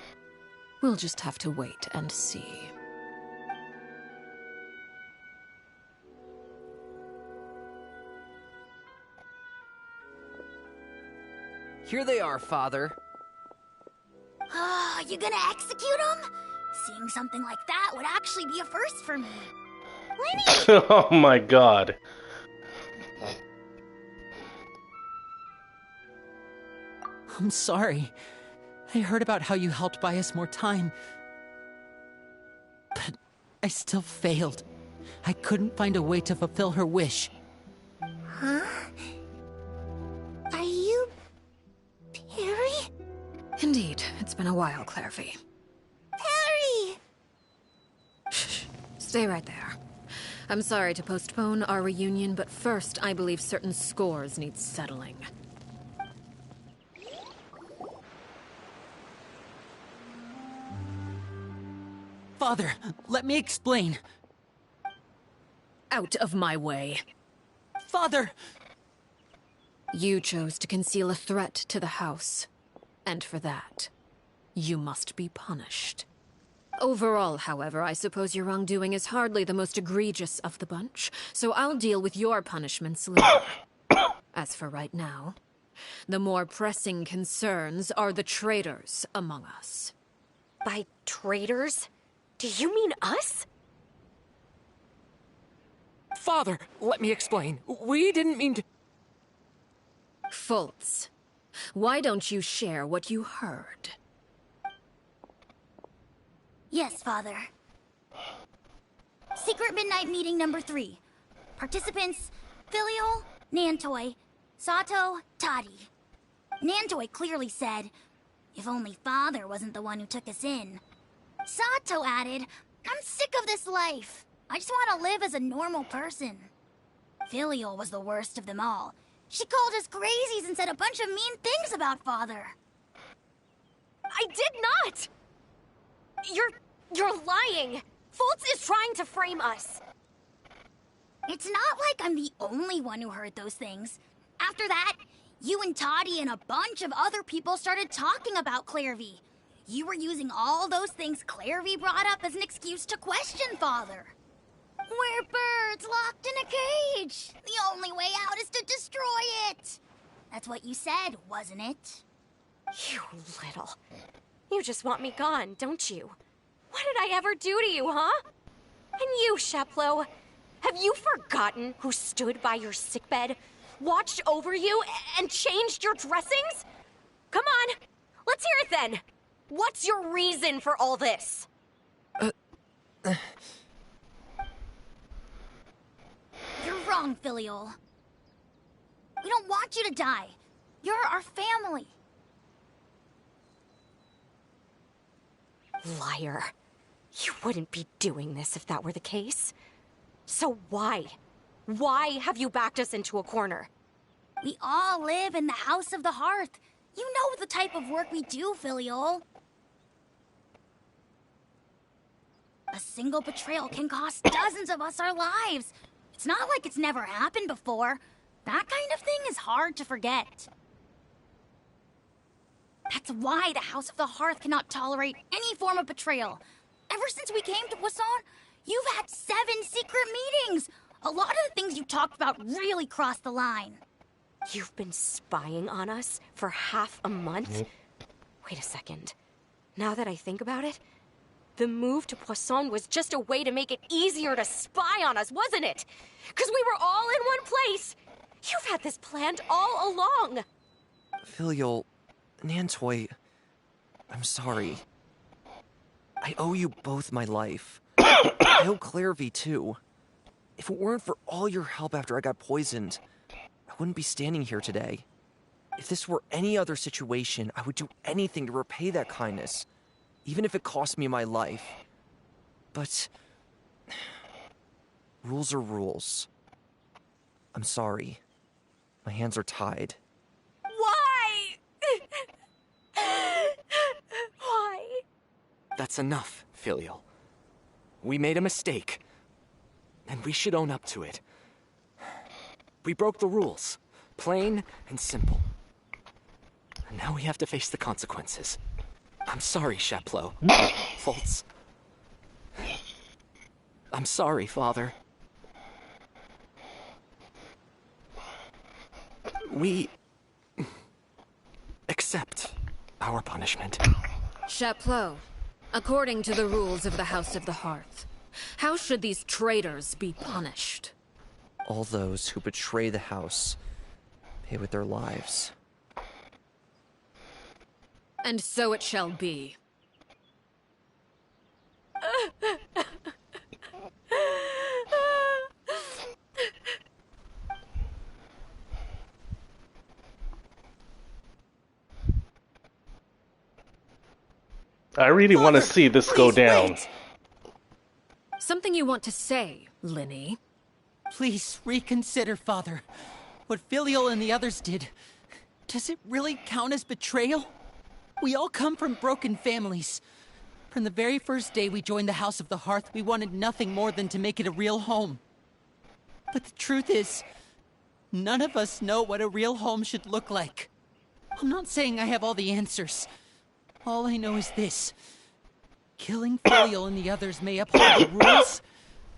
We'll just have to wait and see. Here they are, Father. You gonna execute him? Seeing something like that would actually be a first for me. Lenny! Oh my god. I'm sorry. I heard about how you helped buy us more time. But I still failed. I couldn't find a way to fulfill her wish. Huh? Are you... Perry? Indeed. It's been a while, Clairvy. Perry! Shh. Stay right there. I'm sorry to postpone our reunion, but first I believe certain scores need settling. Father, let me explain. Out of my way. Father! You chose to conceal a threat to the house. And for that, you must be punished. Overall, however, I suppose your wrongdoing is hardly the most egregious of the bunch, so I'll deal with your punishments later. As for right now, the more pressing concerns are the traitors among us. By traitors? Do you mean us? Father, let me explain. We didn't mean to... Fultz, why don't you share what you heard? Yes, Father. Secret Midnight Meeting number 3. Participants, Filial, Nantoi, Sato, Toddy. Nantoi clearly said, if only Father wasn't the one who took us in. Sato added, I'm sick of this life. I just want to live as a normal person. Filial was the worst of them all. She called us crazies and said a bunch of mean things about Father. I did not! You're lying! Fultz is trying to frame us. It's not like I'm the only one who heard those things. After that, you and Toddy and a bunch of other people started talking about Clairvy. You were using all those things Clairvy brought up as an excuse to question Father. We're birds locked in a cage. The only way out is to destroy it. That's what you said, wasn't it? You little... You just want me gone, don't you? What did I ever do to you, huh? And you, Sheplo, have you forgotten who stood by your sickbed, watched over you, and changed your dressings? Come on, let's hear it then. What's your reason for all this? You're wrong, Filial. We don't want you to die. You're our family. Liar. You wouldn't be doing this if that were the case. So why? Why have you backed us into a corner? We all live in the House of the Hearth. You know the type of work we do, Filial. A single betrayal can cost dozens of us our lives. It's not like it's never happened before. That kind of thing is hard to forget. That's why the House of the Hearth cannot tolerate any form of betrayal. Ever since we came to Poisson, you've had 7 secret meetings. A lot of the things you talked about really crossed the line. You've been spying on us for half a month? Wait a second. Now that I think about it, the move to Poisson was just a way to make it easier to spy on us, wasn't it? Because we were all in one place. You've had this planned all along. Filial, Nantoi, I'm sorry. I owe you both my life. I owe Clairvy too. If it weren't for all your help after I got poisoned, I wouldn't be standing here today. If this were any other situation, I would do anything to repay that kindness, even if it cost me my life. But rules are rules. I'm sorry. My hands are tied. Why? Why? That's enough, Filial. We made a mistake, and we should own up to it. We broke the rules, plain and simple. And now we have to face the consequences. I'm sorry, Sheplo. Fultz. I'm sorry, Father. We accept our punishment. Chapleau, according to the rules of the House of the Hearth, how should these traitors be punished? All those who betray the house pay with their lives. And so it shall be. I really want to see this go down. Wait. Something you want to say, Linny? Please reconsider, Father. What Filial and the others did, does it really count as betrayal? We all come from broken families. From the very first day we joined the House of the Hearth, we wanted nothing more than to make it a real home. But the truth is, none of us know what a real home should look like. I'm not saying I have all the answers. All I know is this. Killing Filial and the others may uphold the rules,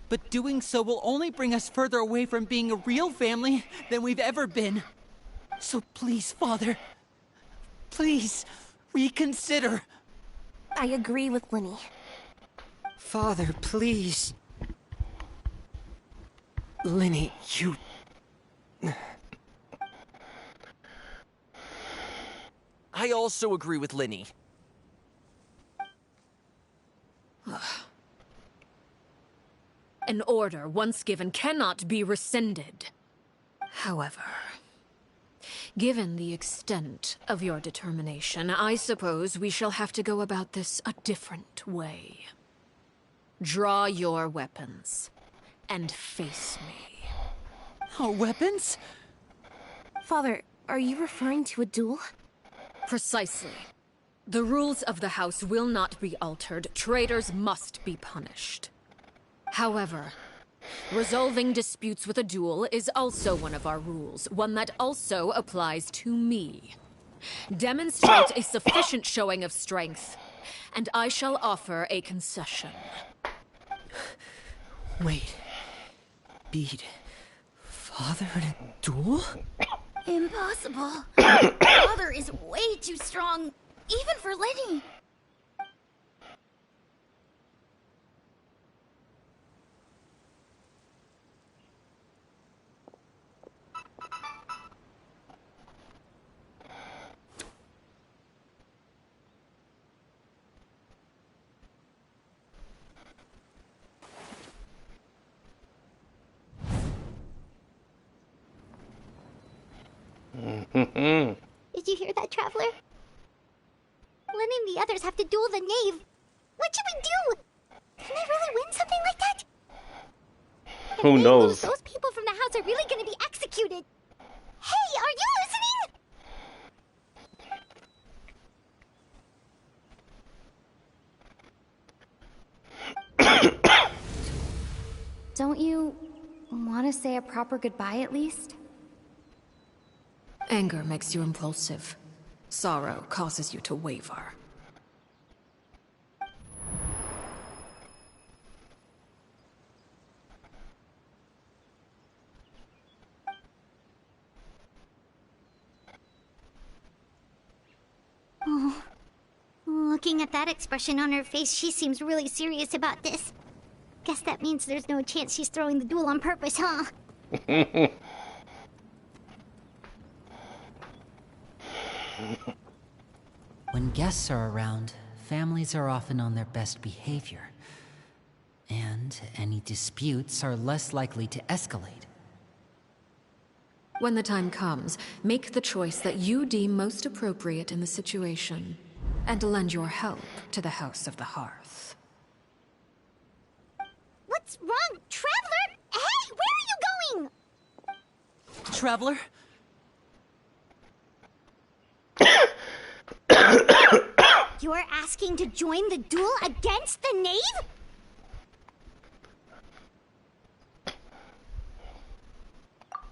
but doing so will only bring us further away from being a real family than we've ever been. So please, Father, please, reconsider. I agree with Linny. Father, please. Linny, you... I also agree with Linny. An order once given cannot be rescinded. However, given the extent of your determination, I suppose we shall have to go about this a different way. Draw your weapons and face me. Our weapons? Father, are you referring to a duel? Precisely. The rules of the house will not be altered. Traitors must be punished. However, resolving disputes with a duel is also one of our rules, one that also applies to me. Demonstrate a sufficient showing of strength, and I shall offer a concession. Wait. Bede. Father in a duel? Impossible. Father is way too strong, even for Linny. Did you hear that, Traveler? Lenny and the others have to duel the Knave. What should we do? Can they really win something like that? Who knows? Those people from the house are really going to be executed. Hey, are you listening? Don't you want to say a proper goodbye at least? Anger makes you impulsive. Sorrow causes you to waver. Oh, looking at that expression on her face, she seems really serious about this. Guess that means there's no chance she's throwing the duel on purpose, huh? When guests are around, families are often on their best behavior. And any disputes are less likely to escalate. When the time comes, make the choice that you deem most appropriate in the situation, and lend your help to the House of the Hearth. What's wrong, Traveler? Hey, where are you going? Traveler? You're asking to join the duel against the Knave?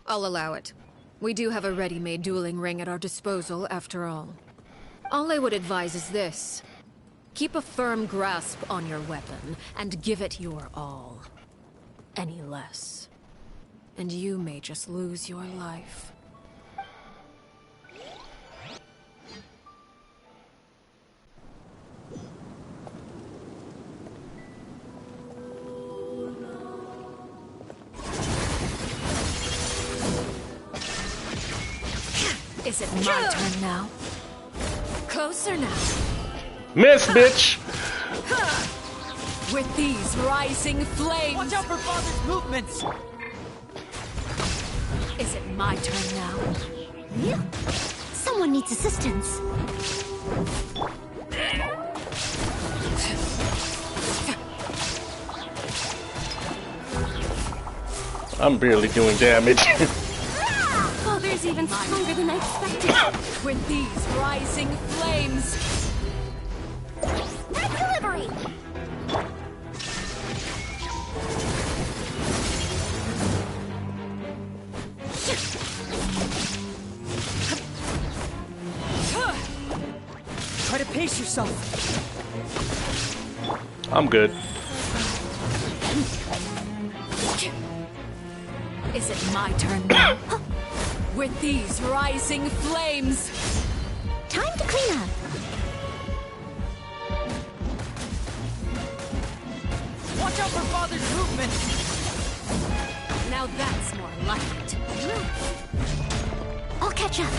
I'll allow it. We do have a ready-made dueling ring at our disposal, after all. All I would advise is this. Keep a firm grasp on your weapon, and give it your all. Any less, and you may just lose your life. Is it my turn now? Closer now. Miss, bitch! With these rising flames... Watch out for Father's movements! Is it my turn now? Yeah. Someone needs assistance. I'm barely doing damage. Father's even stronger than I expected. With these rising flames... Red delivery! Try to pace yourself. I'm good. Is it my turn now? With these rising flames... Time to clean up. Watch out for Father's movements! Now that's more like it. I'll catch up.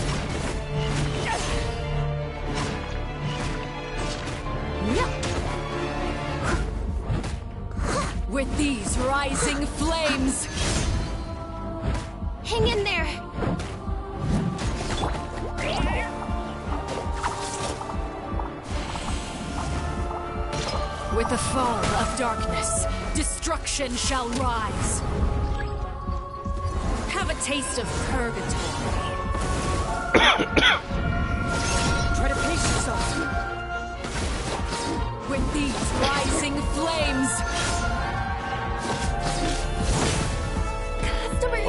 With these rising flames... Hang in there. With the fall of darkness, destruction shall rise. Have a taste of purgatory. Try to pace yourself. With these rising flames...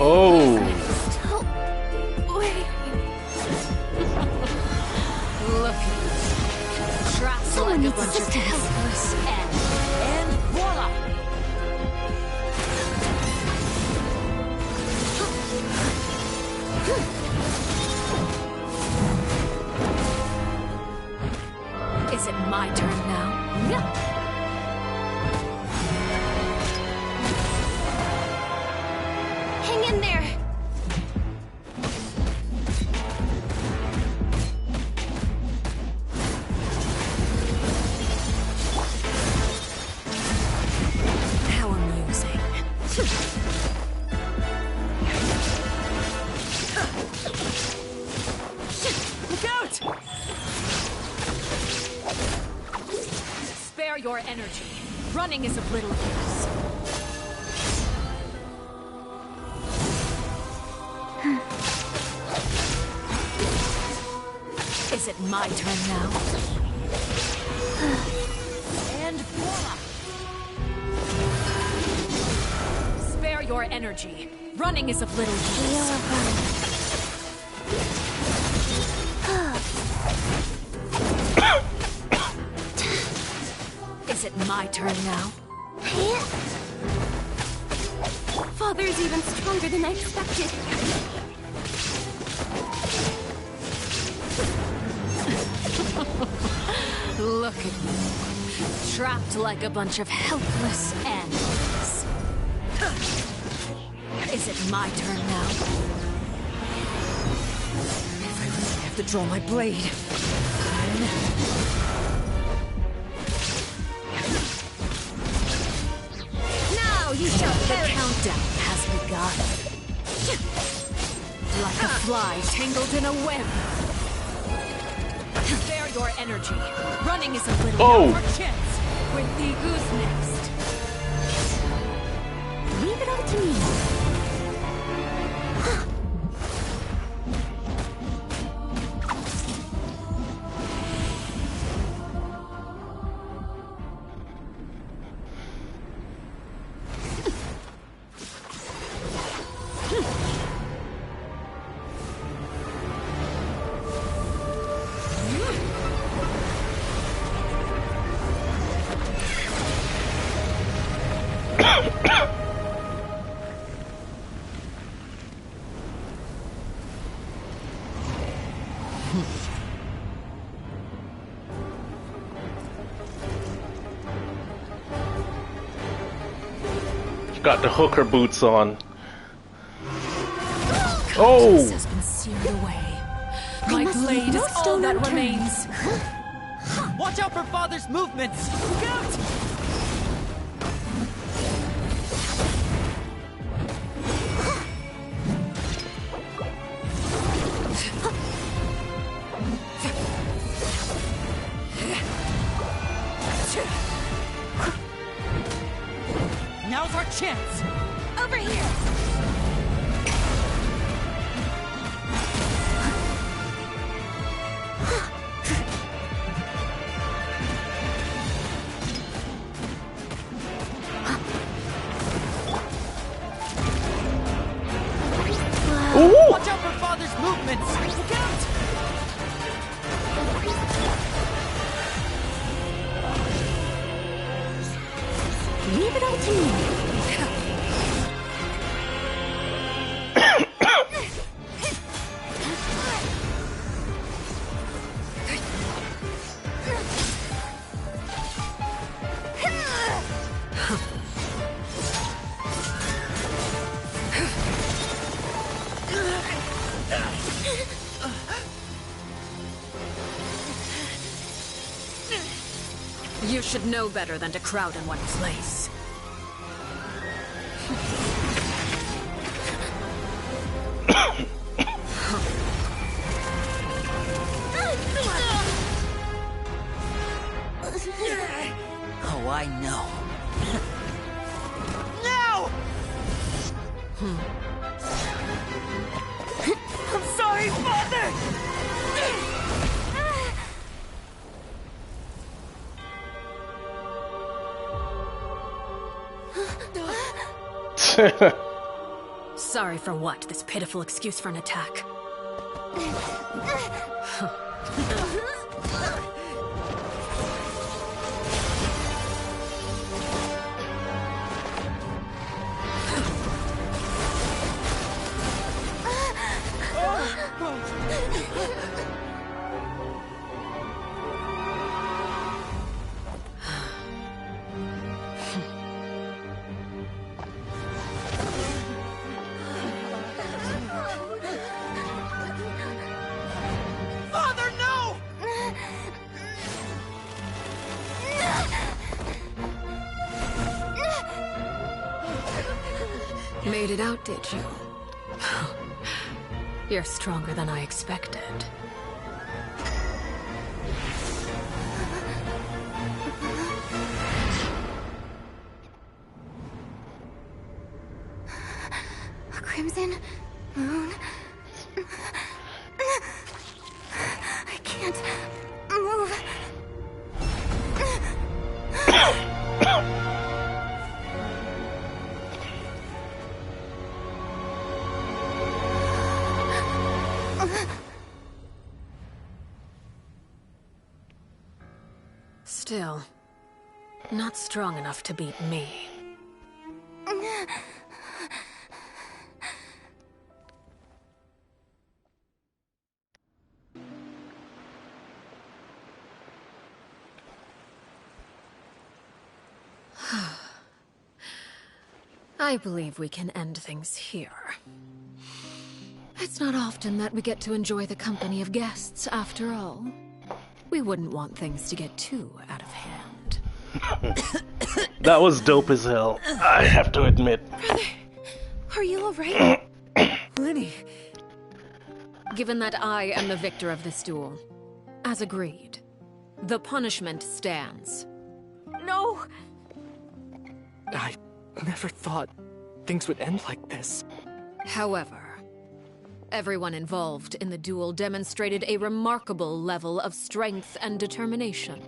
Oh. Look at you. Trapped Someone like a needs bunch of assistance. helpless and voila! Is it my turn now? No. Hang in there. How amusing. Look out! Spare your energy. Running is of little use. Is it my turn now? And voila! Spare your energy. Running is of little use. Is it my turn now? Father's even stronger than I expected. Look at me. Trapped like a bunch of helpless animals. Is it my turn now? If I really have to draw my blade. Now you shall perish. The countdown has begun. Like a fly tangled in a web. Spare your energy. Running is a little more chance. With the who's next? Leave it all to me. got the hooker boots on. Oh! Has been seared away. My blade is all that remains. Watch out for Father's movements! Look out! Now's our chance! Over here! Watch out for Father's movements! Look out! Leave it all to me. You should know better than to crowd in one place. Oh, I know. No! I'm sorry, Father! Sorry for what? This pitiful excuse for an attack. Father, no! Made it out, did you? You're stronger than I expected. A crimson moon. I can't move. Still, not strong enough to beat me. I believe we can end things here. It's not often that we get to enjoy the company of guests, after all. We wouldn't want things to get too out of hand. That was dope as hell, I have to admit. Brother, are you alright? Lenny. Given that I am the victor of this duel, as agreed, the punishment stands. No! I never thought things would end like this. However, everyone involved in the duel demonstrated a remarkable level of strength and determination.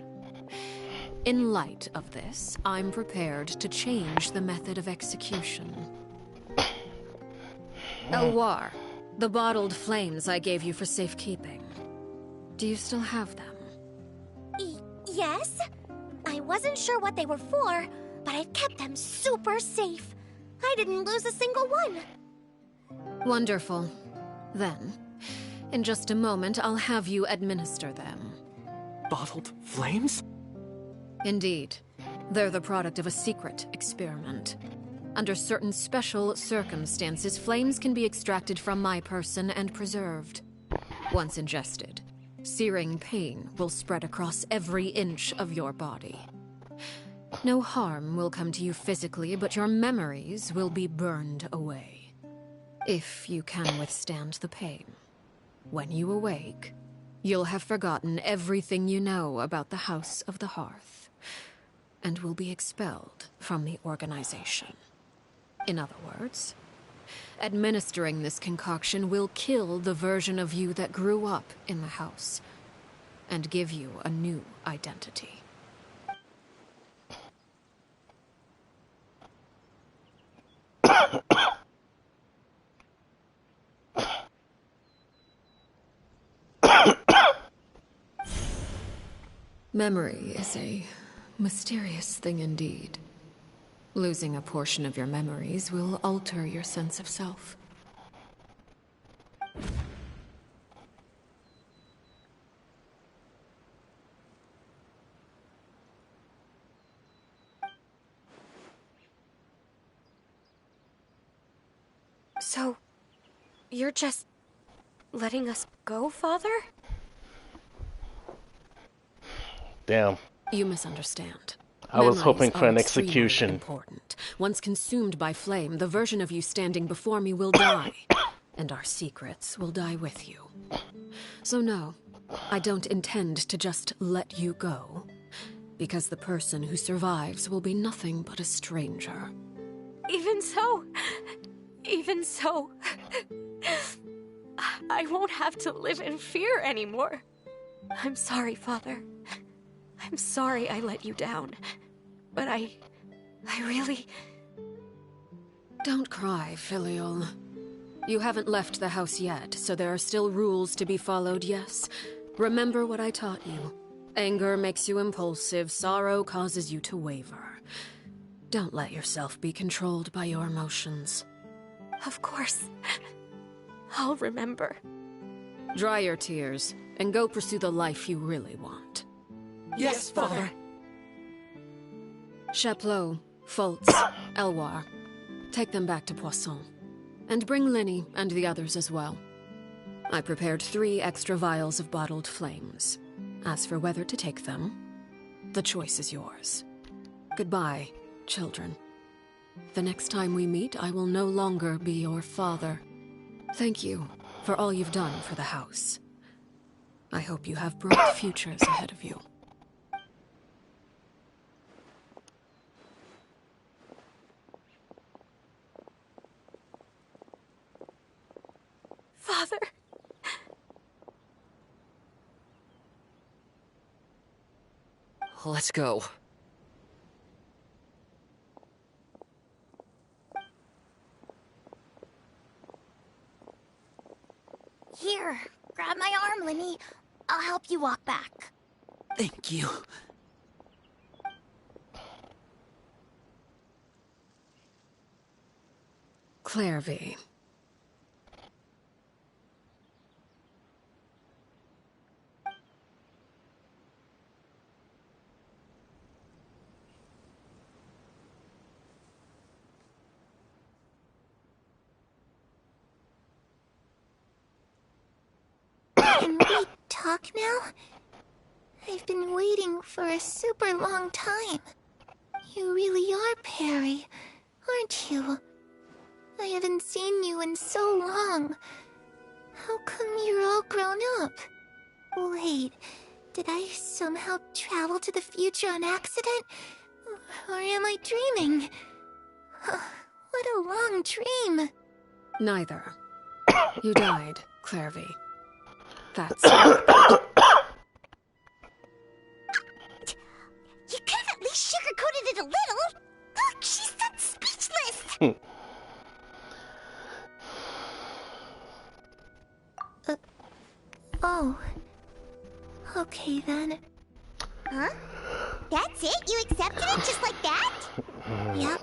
In light of this, I'm prepared to change the method of execution. Elwar, the bottled flames I gave you for safekeeping. Do you still have them? Yes? I wasn't sure what they were for, but I've kept them super safe. I didn't lose a single one. Wonderful. Then, in just a moment, I'll have you administer them. Bottled flames? Indeed. They're the product of a secret experiment. Under certain special circumstances, flames can be extracted from my person and preserved. Once ingested, searing pain will spread across every inch of your body. No harm will come to you physically, but your memories will be burned away. If you can withstand the pain. When you awake, you'll have forgotten everything you know about the House of the Hearth, and will be expelled from the organization. In other words, administering this concoction will kill the version of you that grew up in the house, and give you a new identity. Memory is a mysterious thing indeed. Losing a portion of your memories will alter your sense of self. So, you're just letting us go, Father? Damn. You misunderstand. I was hoping for an Memories are extremely execution. Important. Once consumed by flame, the version of you standing before me will die, and our secrets will die with you. So no, I don't intend to just let you go, because the person who survives will be nothing but a stranger. Even so, I won't have to live in fear anymore. I'm sorry, Father. I'm sorry I let you down. But I really... Don't cry, Filial. You haven't left the house yet, so there are still rules to be followed, yes? Remember what I taught you. Anger makes you impulsive, sorrow causes you to waver. Don't let yourself be controlled by your emotions. Of course. I'll remember. Dry your tears, and go pursue the life you really want. Yes, Father. Chaplot, Fultz, Elwar. Take them back to Poisson. And bring Linny and the others as well. I prepared 3 extra vials of bottled flames. As for whether to take them, the choice is yours. Goodbye, children. The next time we meet, I will no longer be your father. Thank you for all you've done for the house. I hope you have bright futures ahead of you. Father. Let's go. Here, grab my arm, Linny. I'll help you walk back. Thank you. Clairvy. Can we talk now? I've been waiting for a super long time. You really are Perry, aren't you? I haven't seen you in so long. How come you're all grown up? Wait, did I somehow travel to the future on accident? Or am I dreaming? What a long dream. Neither. You died, Clairvy. That's... You could have at least sugarcoated it a little. Look, she's done speechless. Oh. Okay then. Huh? That's it? You accepted it just like that? Yep.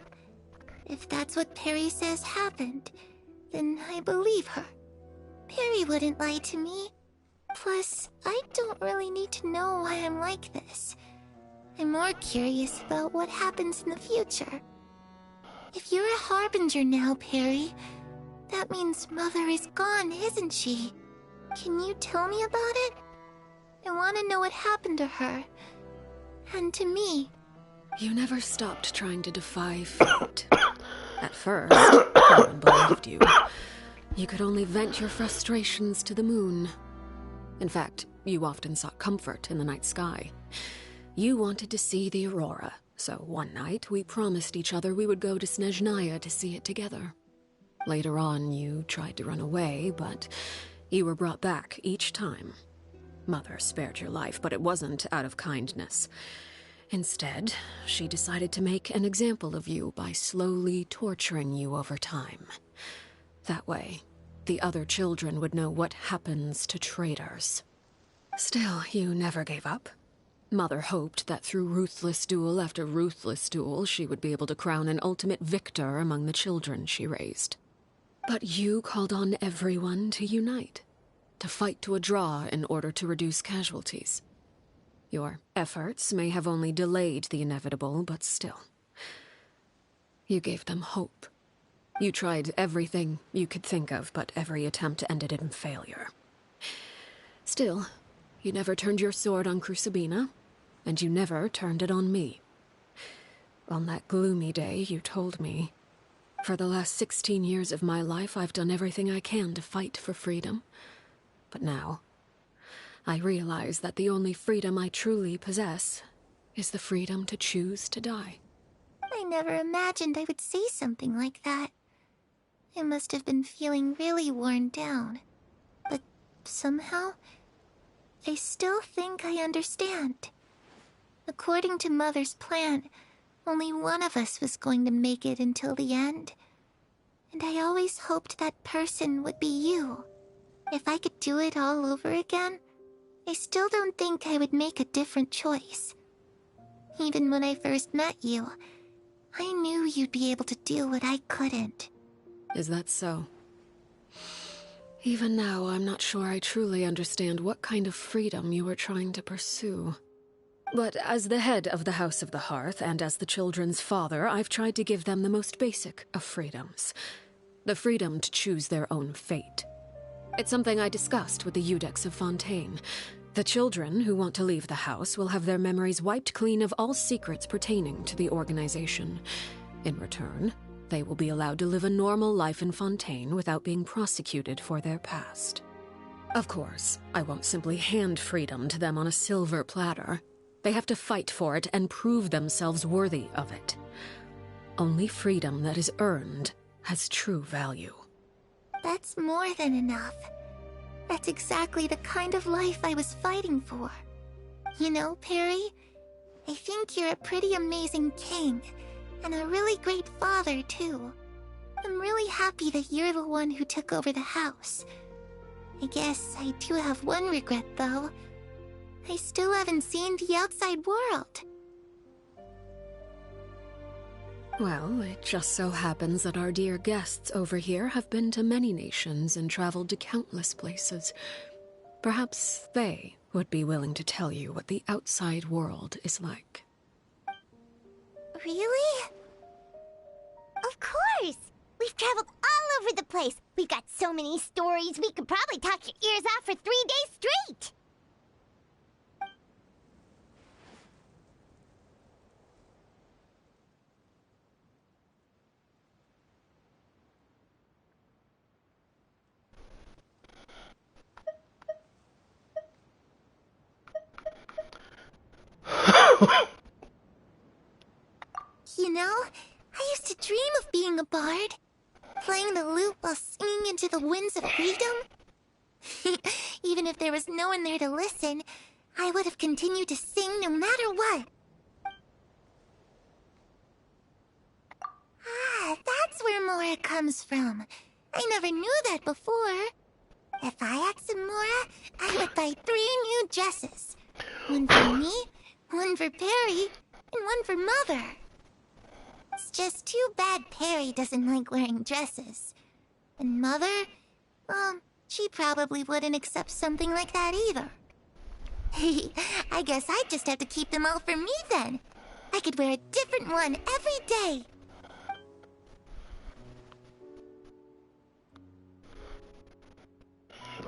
If that's what Perry says happened, then I believe her. Perry wouldn't lie to me. Plus, I don't really need to know why I'm like this. I'm more curious about what happens in the future. If you're a harbinger now, Perry, that means Mother is gone, isn't she? Can you tell me about it? I want to know what happened to her. And to me. You never stopped trying to defy fate. At first, no one believed you. You could only vent your frustrations to the moon. In fact, you often sought comfort in the night sky. You wanted to see the aurora, so one night we promised each other we would go to Snezhnaya to see it together. Later on, you tried to run away, but you were brought back each time. Mother spared your life, but it wasn't out of kindness. Instead, she decided to make an example of you by slowly torturing you over time. That way, the other children would know what happens to traitors. Still, you never gave up. Mother hoped that through ruthless duel after ruthless duel, she would be able to crown an ultimate victor among the children she raised. But you called on everyone to unite, to fight to a draw in order to reduce casualties. Your efforts may have only delayed the inevitable, but still. You gave them hope. You tried everything you could think of, but every attempt ended in failure. Still, you never turned your sword on Crucibina, and you never turned it on me. On that gloomy day, you told me, "For the last 16 years of my life, I've done everything I can to fight for freedom. But now, I realize that the only freedom I truly possess is the freedom to choose to die." I never imagined I would say something like that. I must have been feeling really worn down. But somehow, I still think I understand. According to Mother's plan, only one of us was going to make it until the end. And I always hoped that person would be you. If I could do it all over again, I still don't think I would make a different choice. Even when I first met you, I knew you'd be able to do what I couldn't. Is that so? Even now, I'm not sure I truly understand what kind of freedom you were trying to pursue. But as the head of the House of the Hearth, and as the children's father, I've tried to give them the most basic of freedoms. The freedom to choose their own fate. It's something I discussed with the Iudex of Fontaine. The children who want to leave the house will have their memories wiped clean of all secrets pertaining to the organization. In return, they will be allowed to live a normal life in Fontaine without being prosecuted for their past. Of course, I won't simply hand freedom to them on a silver platter. They have to fight for it and prove themselves worthy of it. Only freedom that is earned has true value. That's more than enough. That's exactly the kind of life I was fighting for. You know, Perry, I think you're a pretty amazing king, and a really great father, too. I'm really happy that you're the one who took over the house. I guess I do have one regret, though. I still haven't seen the outside world. Well, it just so happens that our dear guests over here have been to many nations and traveled to countless places. Perhaps they would be willing to tell you what the outside world is like. Really? Of course! We've traveled all over the place. We've got so many stories, we could probably talk your ears off for 3 days straight! You know, I used to dream of being a bard. Playing the lute while singing into the winds of freedom. Even if there was no one there to listen, I would have continued to sing no matter what. Ah, that's where Mora comes from. I never knew that before. If I had some Mora, I would buy 3 new dresses. One for me, one for Perry, and one for Mother. It's just too bad Perry doesn't like wearing dresses. And Mother, well, she probably wouldn't accept something like that either. I guess I'd just have to keep them all for me then. I could wear a different one every day.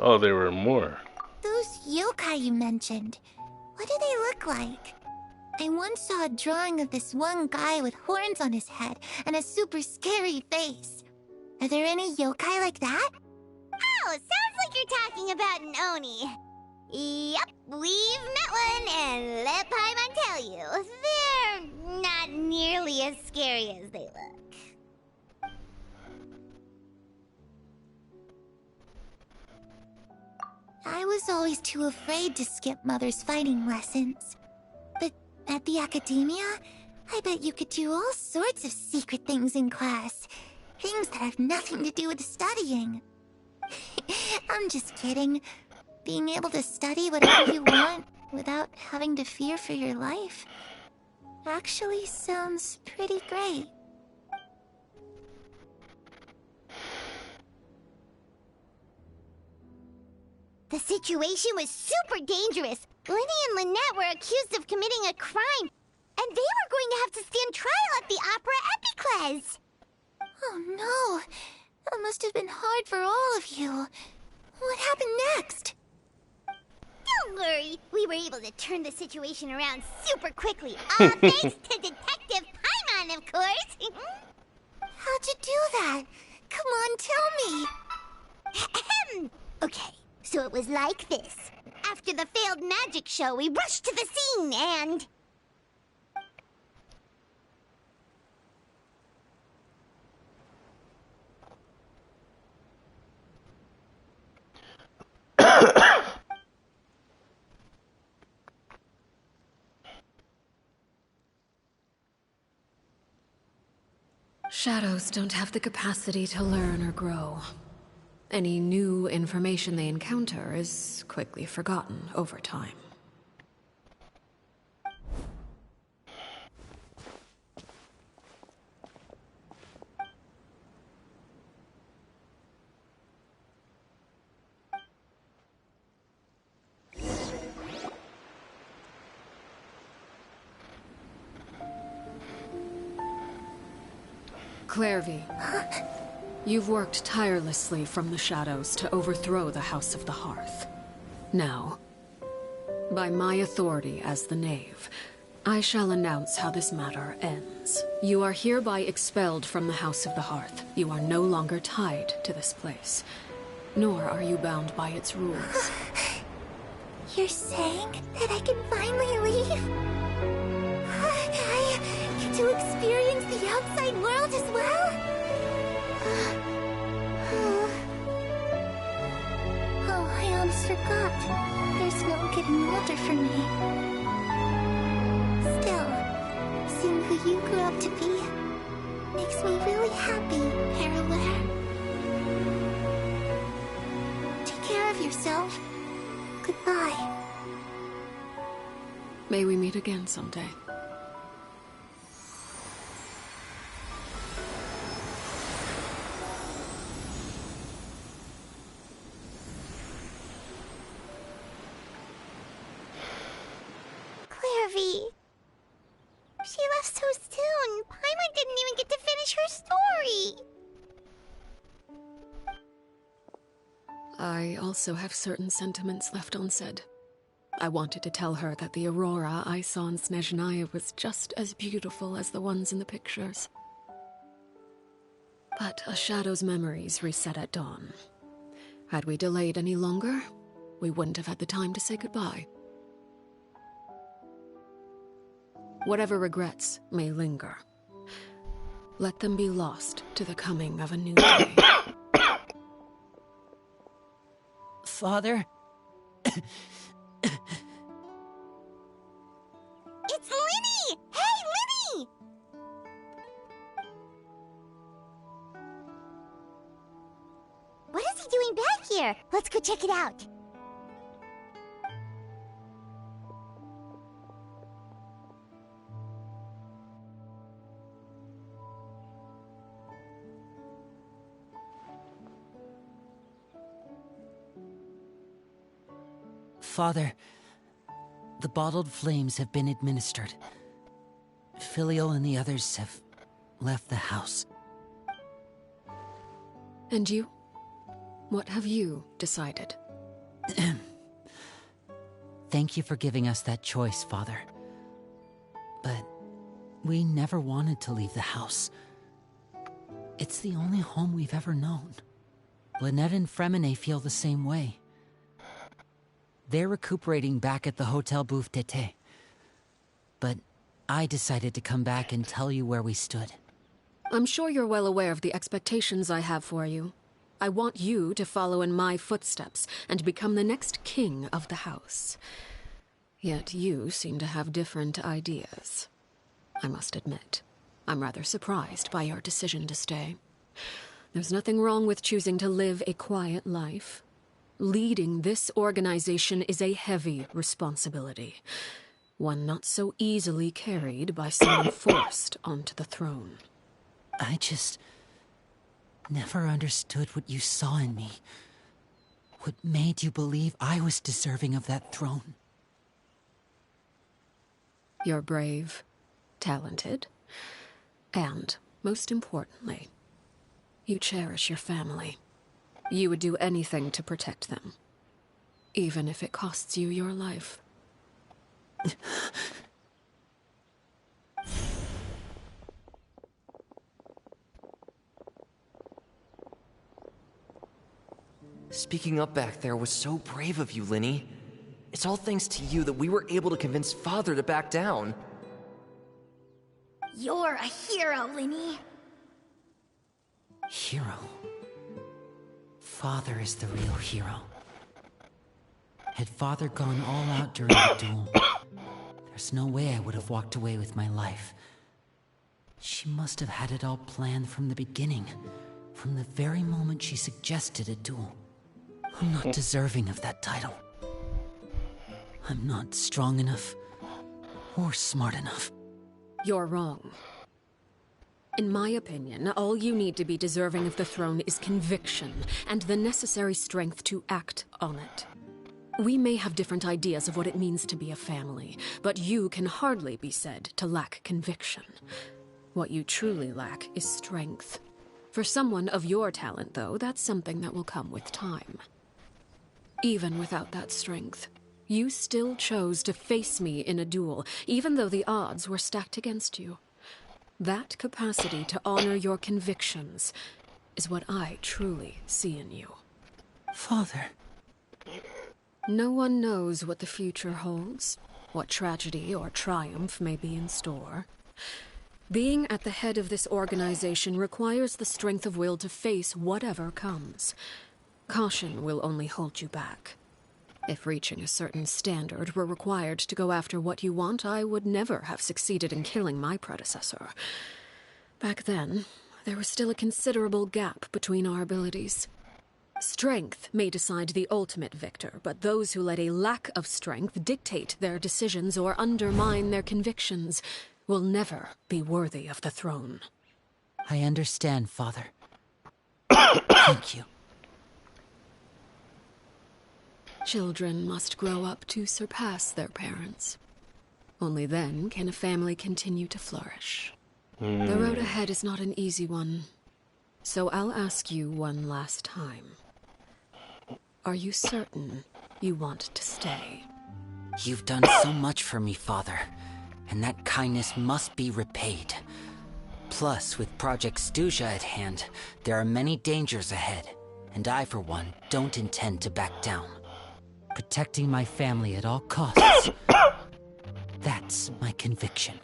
Oh, there were more. Those yokai you mentioned, what do they look like? I once saw a drawing of this one guy with horns on his head and a super scary face. Are there any yokai like that? Oh, sounds like you're talking about an Oni. Yep, we've met one, and let Paimon tell you, they're not nearly as scary as they look. I was always too afraid to skip Mother's fighting lessons. But at the academia, I bet you could do all sorts of secret things in class. Things that have nothing to do with studying. I'm just kidding. Being able to study whatever you want without having to fear for your life actually sounds pretty great. The situation was super dangerous. Lenny and Lynette were accused of committing a crime, and they were going to have to stand trial at the Opera Epicles. Oh no! That must have been hard for all of you. What happened next? Don't worry, we were able to turn the situation around super quickly. All thanks to Detective Paimon, of course. How'd you do that? Come on, tell me. Okay, so it was like this. After the failed magic show, we rushed to the scene and... Shadows don't have the capacity to learn or grow. Any new information they encounter is quickly forgotten over time. Clairvy, you've worked tirelessly from the shadows to overthrow the House of the Hearth. Now, by my authority as the Knave, I shall announce how this matter ends. You are hereby expelled from the House of the Hearth. You are no longer tied to this place, nor are you bound by its rules. You're saying that I can finally leave? I get to experience the outside world as well? Oh, I almost forgot. There's no getting older for me. Still, seeing who you grew up to be makes me really happy, Parallel. Take care of yourself. Goodbye. May we meet again someday. Clairvy. She left so soon. Paimon didn't even get to finish her story. I also have certain sentiments left unsaid. I wanted to tell her that the aurora I saw in Snezhnaya was just as beautiful as the ones in the pictures. But a shadow's memories reset at dawn. Had we delayed any longer, we wouldn't have had the time to say goodbye. Whatever regrets may linger, let them be lost to the coming of a new day. Father? It's Linny! Hey, Linny! What is he doing back here? Let's go check it out. Father, the bottled flames have been administered. Filial and the others have left the house. And you? What have you decided? Thank you for giving us that choice, Father. But we never wanted to leave the house. It's the only home we've ever known. Lynette and Fremine feel the same way. They're recuperating back at the Hotel Bouffe d'été. But I decided to come back and tell you where we stood. I'm sure you're well aware of the expectations I have for you. I want you to follow in my footsteps and become the next king of the house. Yet you seem to have different ideas. I must admit, I'm rather surprised by your decision to stay. There's nothing wrong with choosing to live a quiet life. Leading this organization is a heavy responsibility, one not so easily carried by someone forced onto the throne. I just never understood what you saw in me. What made you believe I was deserving of that throne? You're brave, talented, and, most importantly, you cherish your family. You would do anything to protect them, even if it costs you your life. Speaking up back there was so brave of you, Linny. It's all thanks to you that we were able to convince Father to back down. You're a hero, Linny. Hero? Father is the real hero. Had Father gone all out during the duel, there's no way I would have walked away with my life. She must have had it all planned from the beginning, from the very moment she suggested a duel. I'm not deserving of that title. I'm not strong enough or smart enough. You're wrong. In my opinion, all you need to be deserving of the throne is conviction and the necessary strength to act on it. We may have different ideas of what it means to be a family, but you can hardly be said to lack conviction. What you truly lack is strength. For someone of your talent, though, that's something that will come with time. Even without that strength, you still chose to face me in a duel, even though the odds were stacked against you. That capacity to honor your convictions is what I truly see in you. Father. No one knows what the future holds, what tragedy or triumph may be in store. Being at the head of this organization requires the strength of will to face whatever comes. Caution will only hold you back. If reaching a certain standard were required to go after what you want, I would never have succeeded in killing my predecessor. Back then, there was still a considerable gap between our abilities. Strength may decide the ultimate victor, but those who let a lack of strength dictate their decisions or undermine their convictions will never be worthy of the throne. I understand, Father. Thank you. Children must grow up to surpass their parents. Only then can a family continue to flourish. The road ahead is not an easy one, so I'll ask you one last time. Are you certain you want to stay? You've done so much for me, Father, and that kindness must be repaid. Plus, with Project Stuja at hand, there are many dangers ahead, and I, for one, don't intend to back down. Protecting my family at all costs. That's my conviction.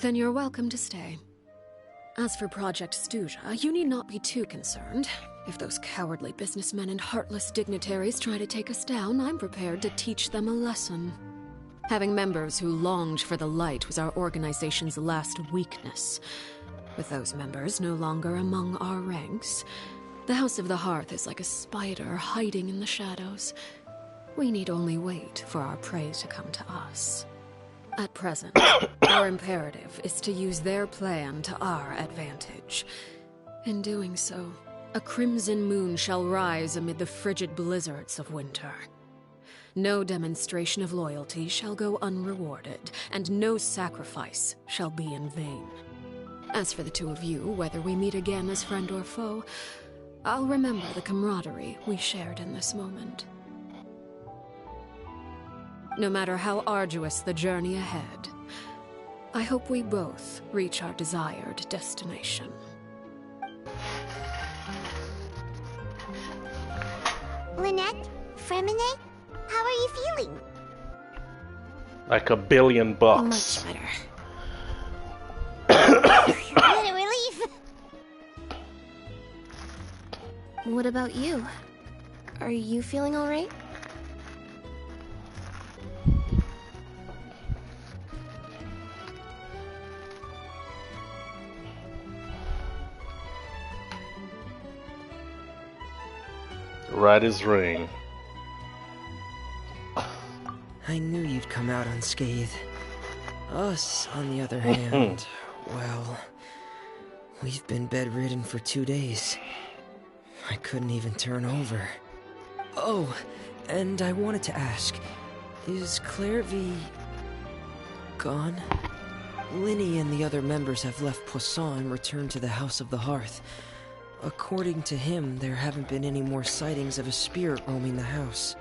Then you're welcome to stay. As for Project Stuja, you need not be too concerned. If those cowardly businessmen and heartless dignitaries try to take us down, I'm prepared to teach them a lesson. Having members who longed for the light was our organization's last weakness. With those members no longer among our ranks, the House of the Hearth is like a spider hiding in the shadows. We need only wait for our prey to come to us. At present, our imperative is to use their plan to our advantage. In doing so, a crimson moon shall rise amid the frigid blizzards of winter. No demonstration of loyalty shall go unrewarded, and no sacrifice shall be in vain. As for the two of you, whether we meet again as friend or foe, I'll remember the camaraderie we shared in this moment. no matter how arduous the journey ahead. I hope we both reach our desired destination. Lynette, Fremine, how are you feeling? Like $1 billion. Much better. What a relief! What about you? Are you feeling alright? Right as rain. I knew you'd come out unscathed. Us, on the other hand, well, we've been bedridden for 2 days. I couldn't even turn over. Oh, and I wanted to ask, is Clairvy gone? Linny and the other members have left Poisson and returned to the House of the Hearth. According to him, there haven't been any more sightings of a spirit roaming the house.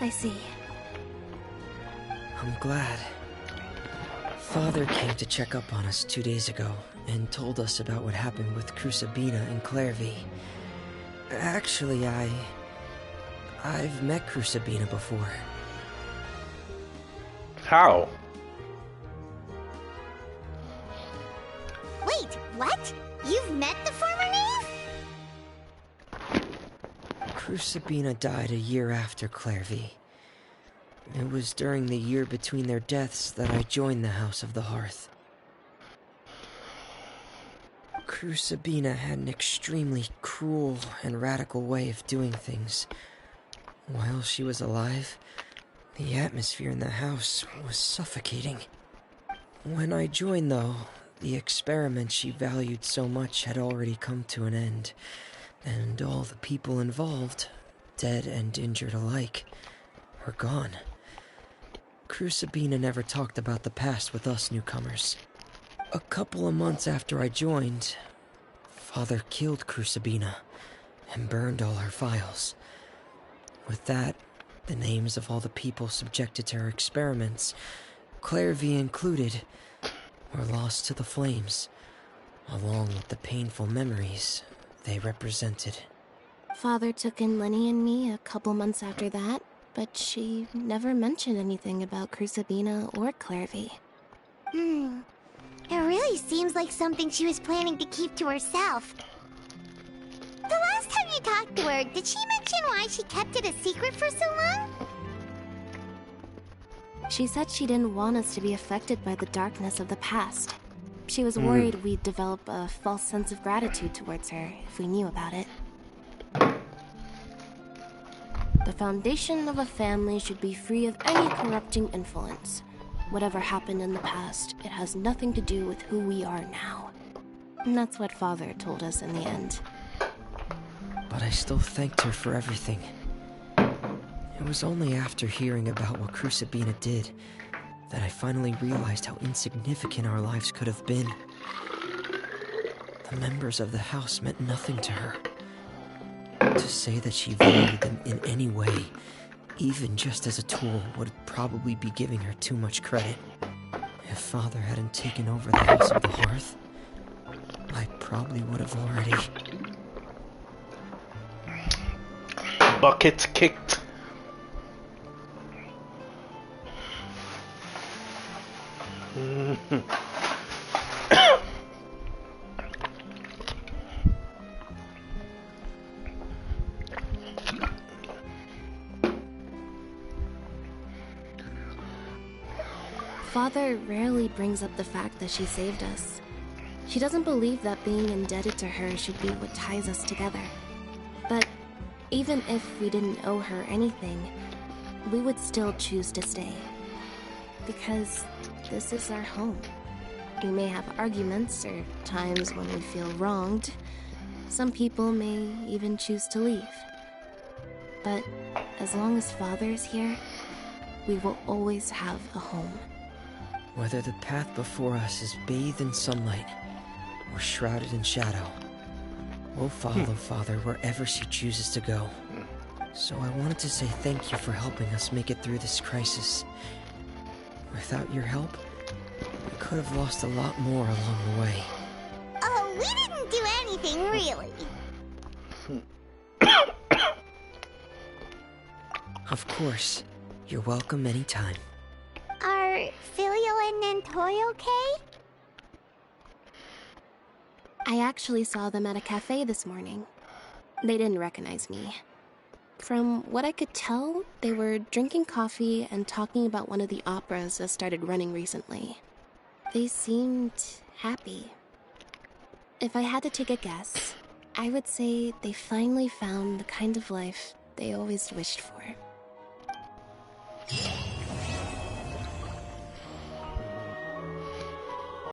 I see. I'm glad. Father came to check up on us 2 days ago and told us about what happened with Crusabina and Clairvy. Actually, I've met Crusabina before. How? Wait, what? You've met the former Knave? Crusabina died a year after Clairvy. It was during the year between their deaths that I joined the House of the Hearth. Crusabina had an extremely cruel and radical way of doing things. While she was alive, the atmosphere in the house was suffocating. When I joined, though, the experiment she valued so much had already come to an end, and all the people involved, dead and injured alike, were gone. Crusabina never talked about the past with us newcomers. A couple of months after I joined, Father killed Crusabina and burned all her files. With that, the names of all the people subjected to her experiments, Clairvy included, were lost to the flames, along with the painful memories they represented. Father took in Lenny and me a couple months after that, but she never mentioned anything about Crusabina or Clairvy. It really seems like something she was planning to keep to herself. The last time you talked to her, did she mention why she kept it a secret for so long? She said she didn't want us to be affected by the darkness of the past. She was worried we'd develop a false sense of gratitude towards her if we knew about it. The foundation of a family should be free of any corrupting influence. Whatever happened in the past, it has nothing to do with who we are now. And that's what Father told us in the end. But I still thanked her for everything. It was only after hearing about what Crusabina did that I finally realized how insignificant our lives could have been. The members of the house meant nothing to her. To say that she valued them in any way, even just as a tool, would probably be giving her too much credit. If Father hadn't taken over the House of the Hearth, I probably would have already... Bucket kicked. Father rarely brings up the fact that she saved us. She doesn't believe that being indebted to her should be what ties us together. But even if we didn't owe her anything, we would still choose to stay. Because this is our home. We may have arguments or times when we feel wronged. Some people may even choose to leave. But as long as Father is here, we will always have a home. Whether the path before us is bathed in sunlight or shrouded in shadow, we'll follow Father wherever she chooses to go. So I wanted to say thank you for helping us make it through this crisis. Without your help, we could have lost a lot more along the way. Oh, we didn't do anything, really. Of course. You're welcome anytime. Are Filio and Nantoy okay? I actually saw them at a cafe this morning. They didn't recognize me. From what I could tell, they were drinking coffee and talking about one of the operas that started running recently. They seemed happy. If I had to take a guess, I would say they finally found the kind of life they always wished for.